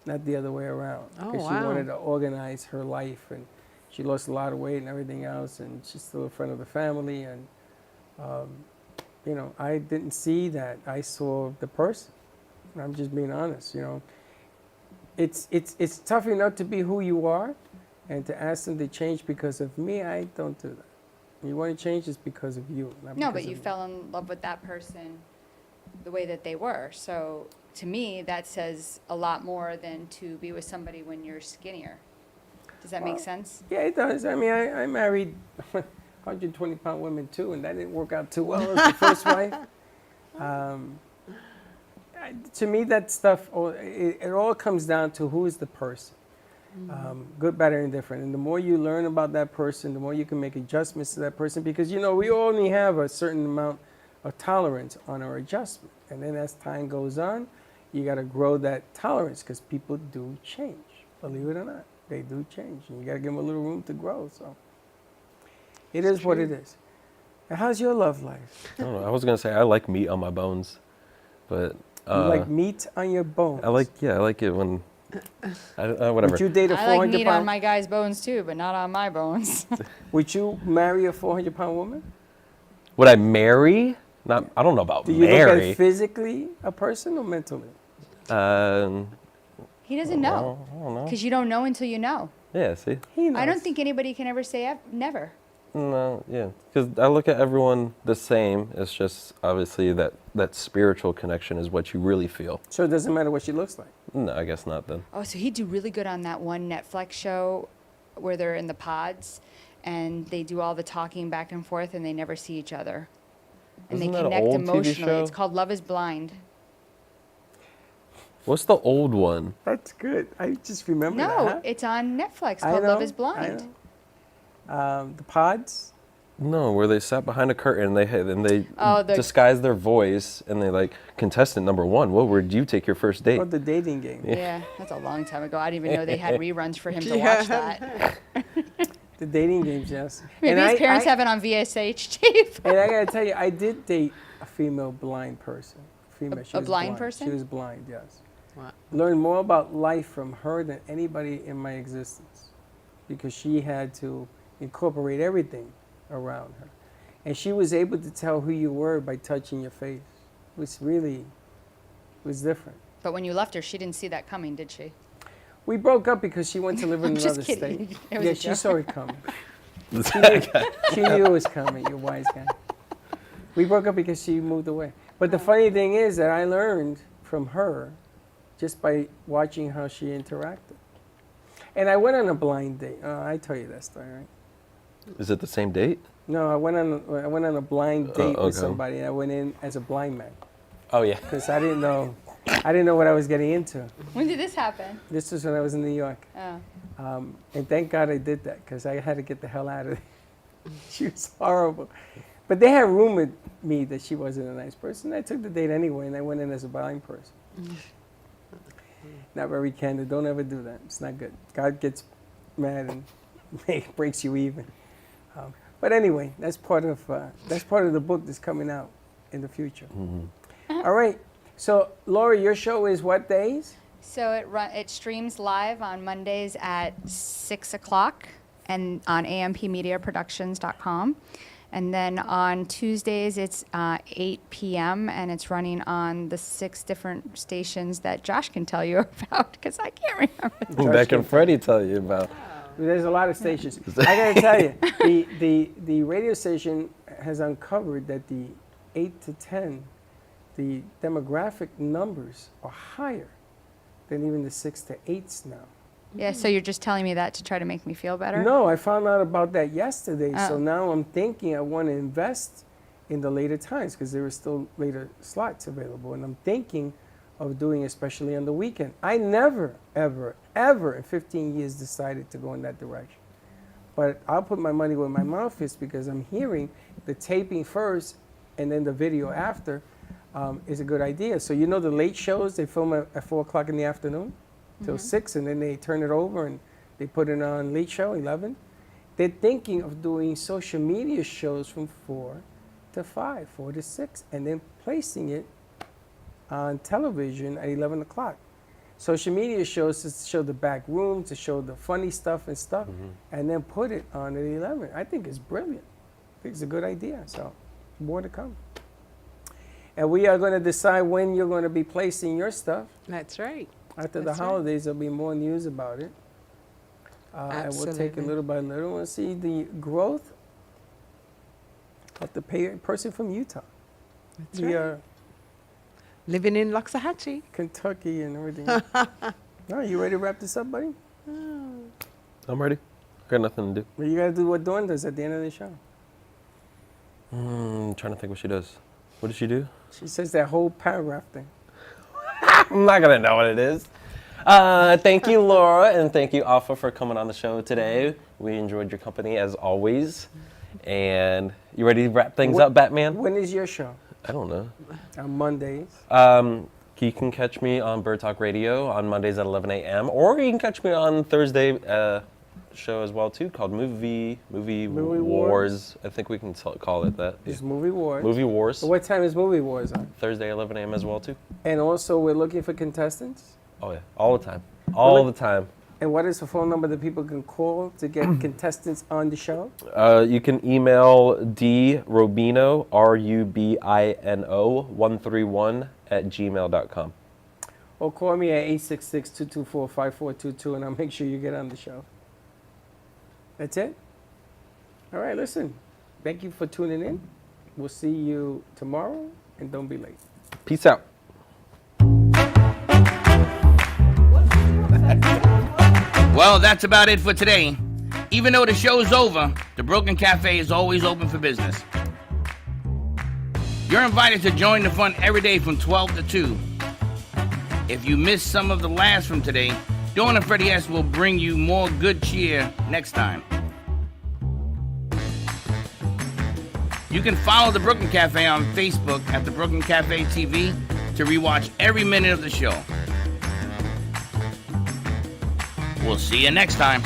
not the other way around. Oh, Because wow. she wanted to organize her life, and she lost a lot of weight and everything else, and she's still a friend of the family. And, I didn't see that. I saw the person. And I'm just being honest, It's tough enough to be who you are, and to ask them to change because of me, I don't do that. You want to change, it's because of you. Not No, because but you of me. fell in love with that person the way that they were. So to me, that says a lot more than to be with somebody when you're skinnier. Does that make sense? Yeah, it does. I mean, I married 120-pound women too, and that didn't work out too well as the first wife. To me, that stuff, it all comes down to who is the person. Good, bad, or indifferent. And the more you learn about that person, the more you can make adjustments to that person, because, we only have a certain amount of tolerance on our adjustment. And then as time goes on, you got to grow that tolerance, because people do change, believe it or not. They do change, and you got to give them a little room to grow. So it is what it is. Now, how's your love life? I don't know. I was gonna say I like meat on my bones, but You like meat on your bones? I like it when whatever. Would you date a I like 400-pound? meat on my guy's bones too, but not on my bones. Would you marry a 400-pound woman? Would I marry? Not. I don't know about Do you look marry. at physically a person or mentally? He doesn't know, I don't know. because you don't know until you know. Yeah. See. He knows. I don't think anybody can ever say never. No, yeah, because I look at everyone the same. It's just obviously that spiritual connection is what you really feel. So it doesn't matter what she looks like. No, I guess not then. Oh, so he'd do really good on that one Netflix show where they're in the pods and they do all the talking back and forth and they never see each other. And Isn't they that an connect old TV emotionally. show? It's called Love is Blind. What's the old one? That's good. I just remember No, that. it's on Netflix I called Love know, is Blind. I know. The pods? No, where they sat behind a curtain and they Oh, the- disguise their voice and they like contestant number 1. What would you take your first date? Or the dating game? Yeah, that's a long time ago. I didn't even know they had reruns for him to watch that. The dating games, yes. Maybe his parents have it on VSH tape. And I gotta tell you, I did date a female blind person. Female, she A was blind person? She was blind, yes. Wow. Learned more about life from her than anybody in my existence, because she had to incorporate everything around her. And she was able to tell who you were by touching your face. It was really, different. But when you left her, she didn't see that coming, did she? We broke up because she went to live in I'm just another kidding. state. It was Yeah, a she joke. saw it coming. She knew it was coming, you wise guy. We broke up because she moved away. But the funny thing is that I learned from her just by watching how she interacted. And I went on a blind date. I tell you that story, right? Is it the same date? No, I went on a blind date with okay. somebody. And I went in as a blind man Oh yeah. because I didn't know what I was getting into. When did this happen? This was when I was in New York. Oh. And thank God I did that because I had to get the hell out of there. She was horrible. But they had rumored me that she wasn't a nice person. I took the date anyway, and I went in as a blind person. Not very candid. Don't ever do that. It's not good. God gets mad and breaks you even. But anyway, that's part of the book that's coming out in the future. All right. So, Laura, your show is what days? So it streams live on Mondays at 6 o'clock and on ampmediaproductions.com. And then on Tuesdays, it's 8 p.m. and it's running on the 6 different stations that Josh can tell you about because I can't remember. Beck and Freddie tell you about. There's a lot of stations. I gotta tell you, the radio station has uncovered that the 8 to 10, the demographic numbers are higher than even the 6 to 8s now. Yeah, so you're just telling me that to try to make me feel better? No, I found out about that yesterday. Oh. So now I'm thinking I want to invest in the later times because there are still later slots available. And I'm thinking of doing especially on the weekend. I never, ever, ever in 15 years decided to go in that direction. But I'll put my money where my mouth is because I'm hearing the taping first and then the video after is a good idea. So you know the late shows, they film at 4 o'clock in the afternoon? Till 6, and then they turn it over and they put it on late show, 11. They're thinking of doing social media shows from 4 to 5, 4 to 6, and then placing it on television at 11 o'clock. Social media shows to show the back room, to show the funny stuff and stuff, and then put it on at 11. I think it's brilliant. I think it's a good idea, so more to come. And we are going to decide when you're going to be placing your stuff. That's right. After the That's right. holidays, there'll be more news about it. And we'll take it Absolutely. little by little and see the growth of the person from Utah. That's the right. Living in Loxahatchee. Kentucky and everything. All right, you ready to wrap this up, buddy? I'm ready. Got nothing to do. Well, you got to do what Dawn does at the end of the show. Trying to think what she does. What does she do? She says that whole paragraph thing. I'm not gonna know what it is. Thank you, Laura, and thank you, Alpha, for coming on the show today. We enjoyed your company as always. And you ready to wrap things up, Batman? When is your show? I don't know. On Mondays. You can catch me on Bird Talk Radio on Mondays at 11 a.m. Or you can catch me on Thursday show as well too, called Movie Wars. I think we can call it that. It's Movie Wars. Movie Wars. So what time is Movie Wars on? Thursday 11 a.m. as well too. And also, we're looking for contestants. Oh yeah, all the time, all the time. And what is the phone number that people can call to get contestants on the show? You can email drubino, RUBINO 131 @gmail.com. Or call me at 866-224-5422 and I'll make sure you get on the show. That's it? All right, listen. Thank you for tuning in. We'll see you tomorrow, and don't be late. Peace out. Well, that's about it for today. Even though the show's over, the Broken Cafe is always open for business. You're invited to join the fun every day from 12 to 2. If you missed some of the laughs from today, Dawn and Freddie S. will bring you more good cheer next time. You can follow the Brooklyn Cafe on Facebook at the Brooklyn Cafe TV to rewatch every minute of the show. We'll see you next time.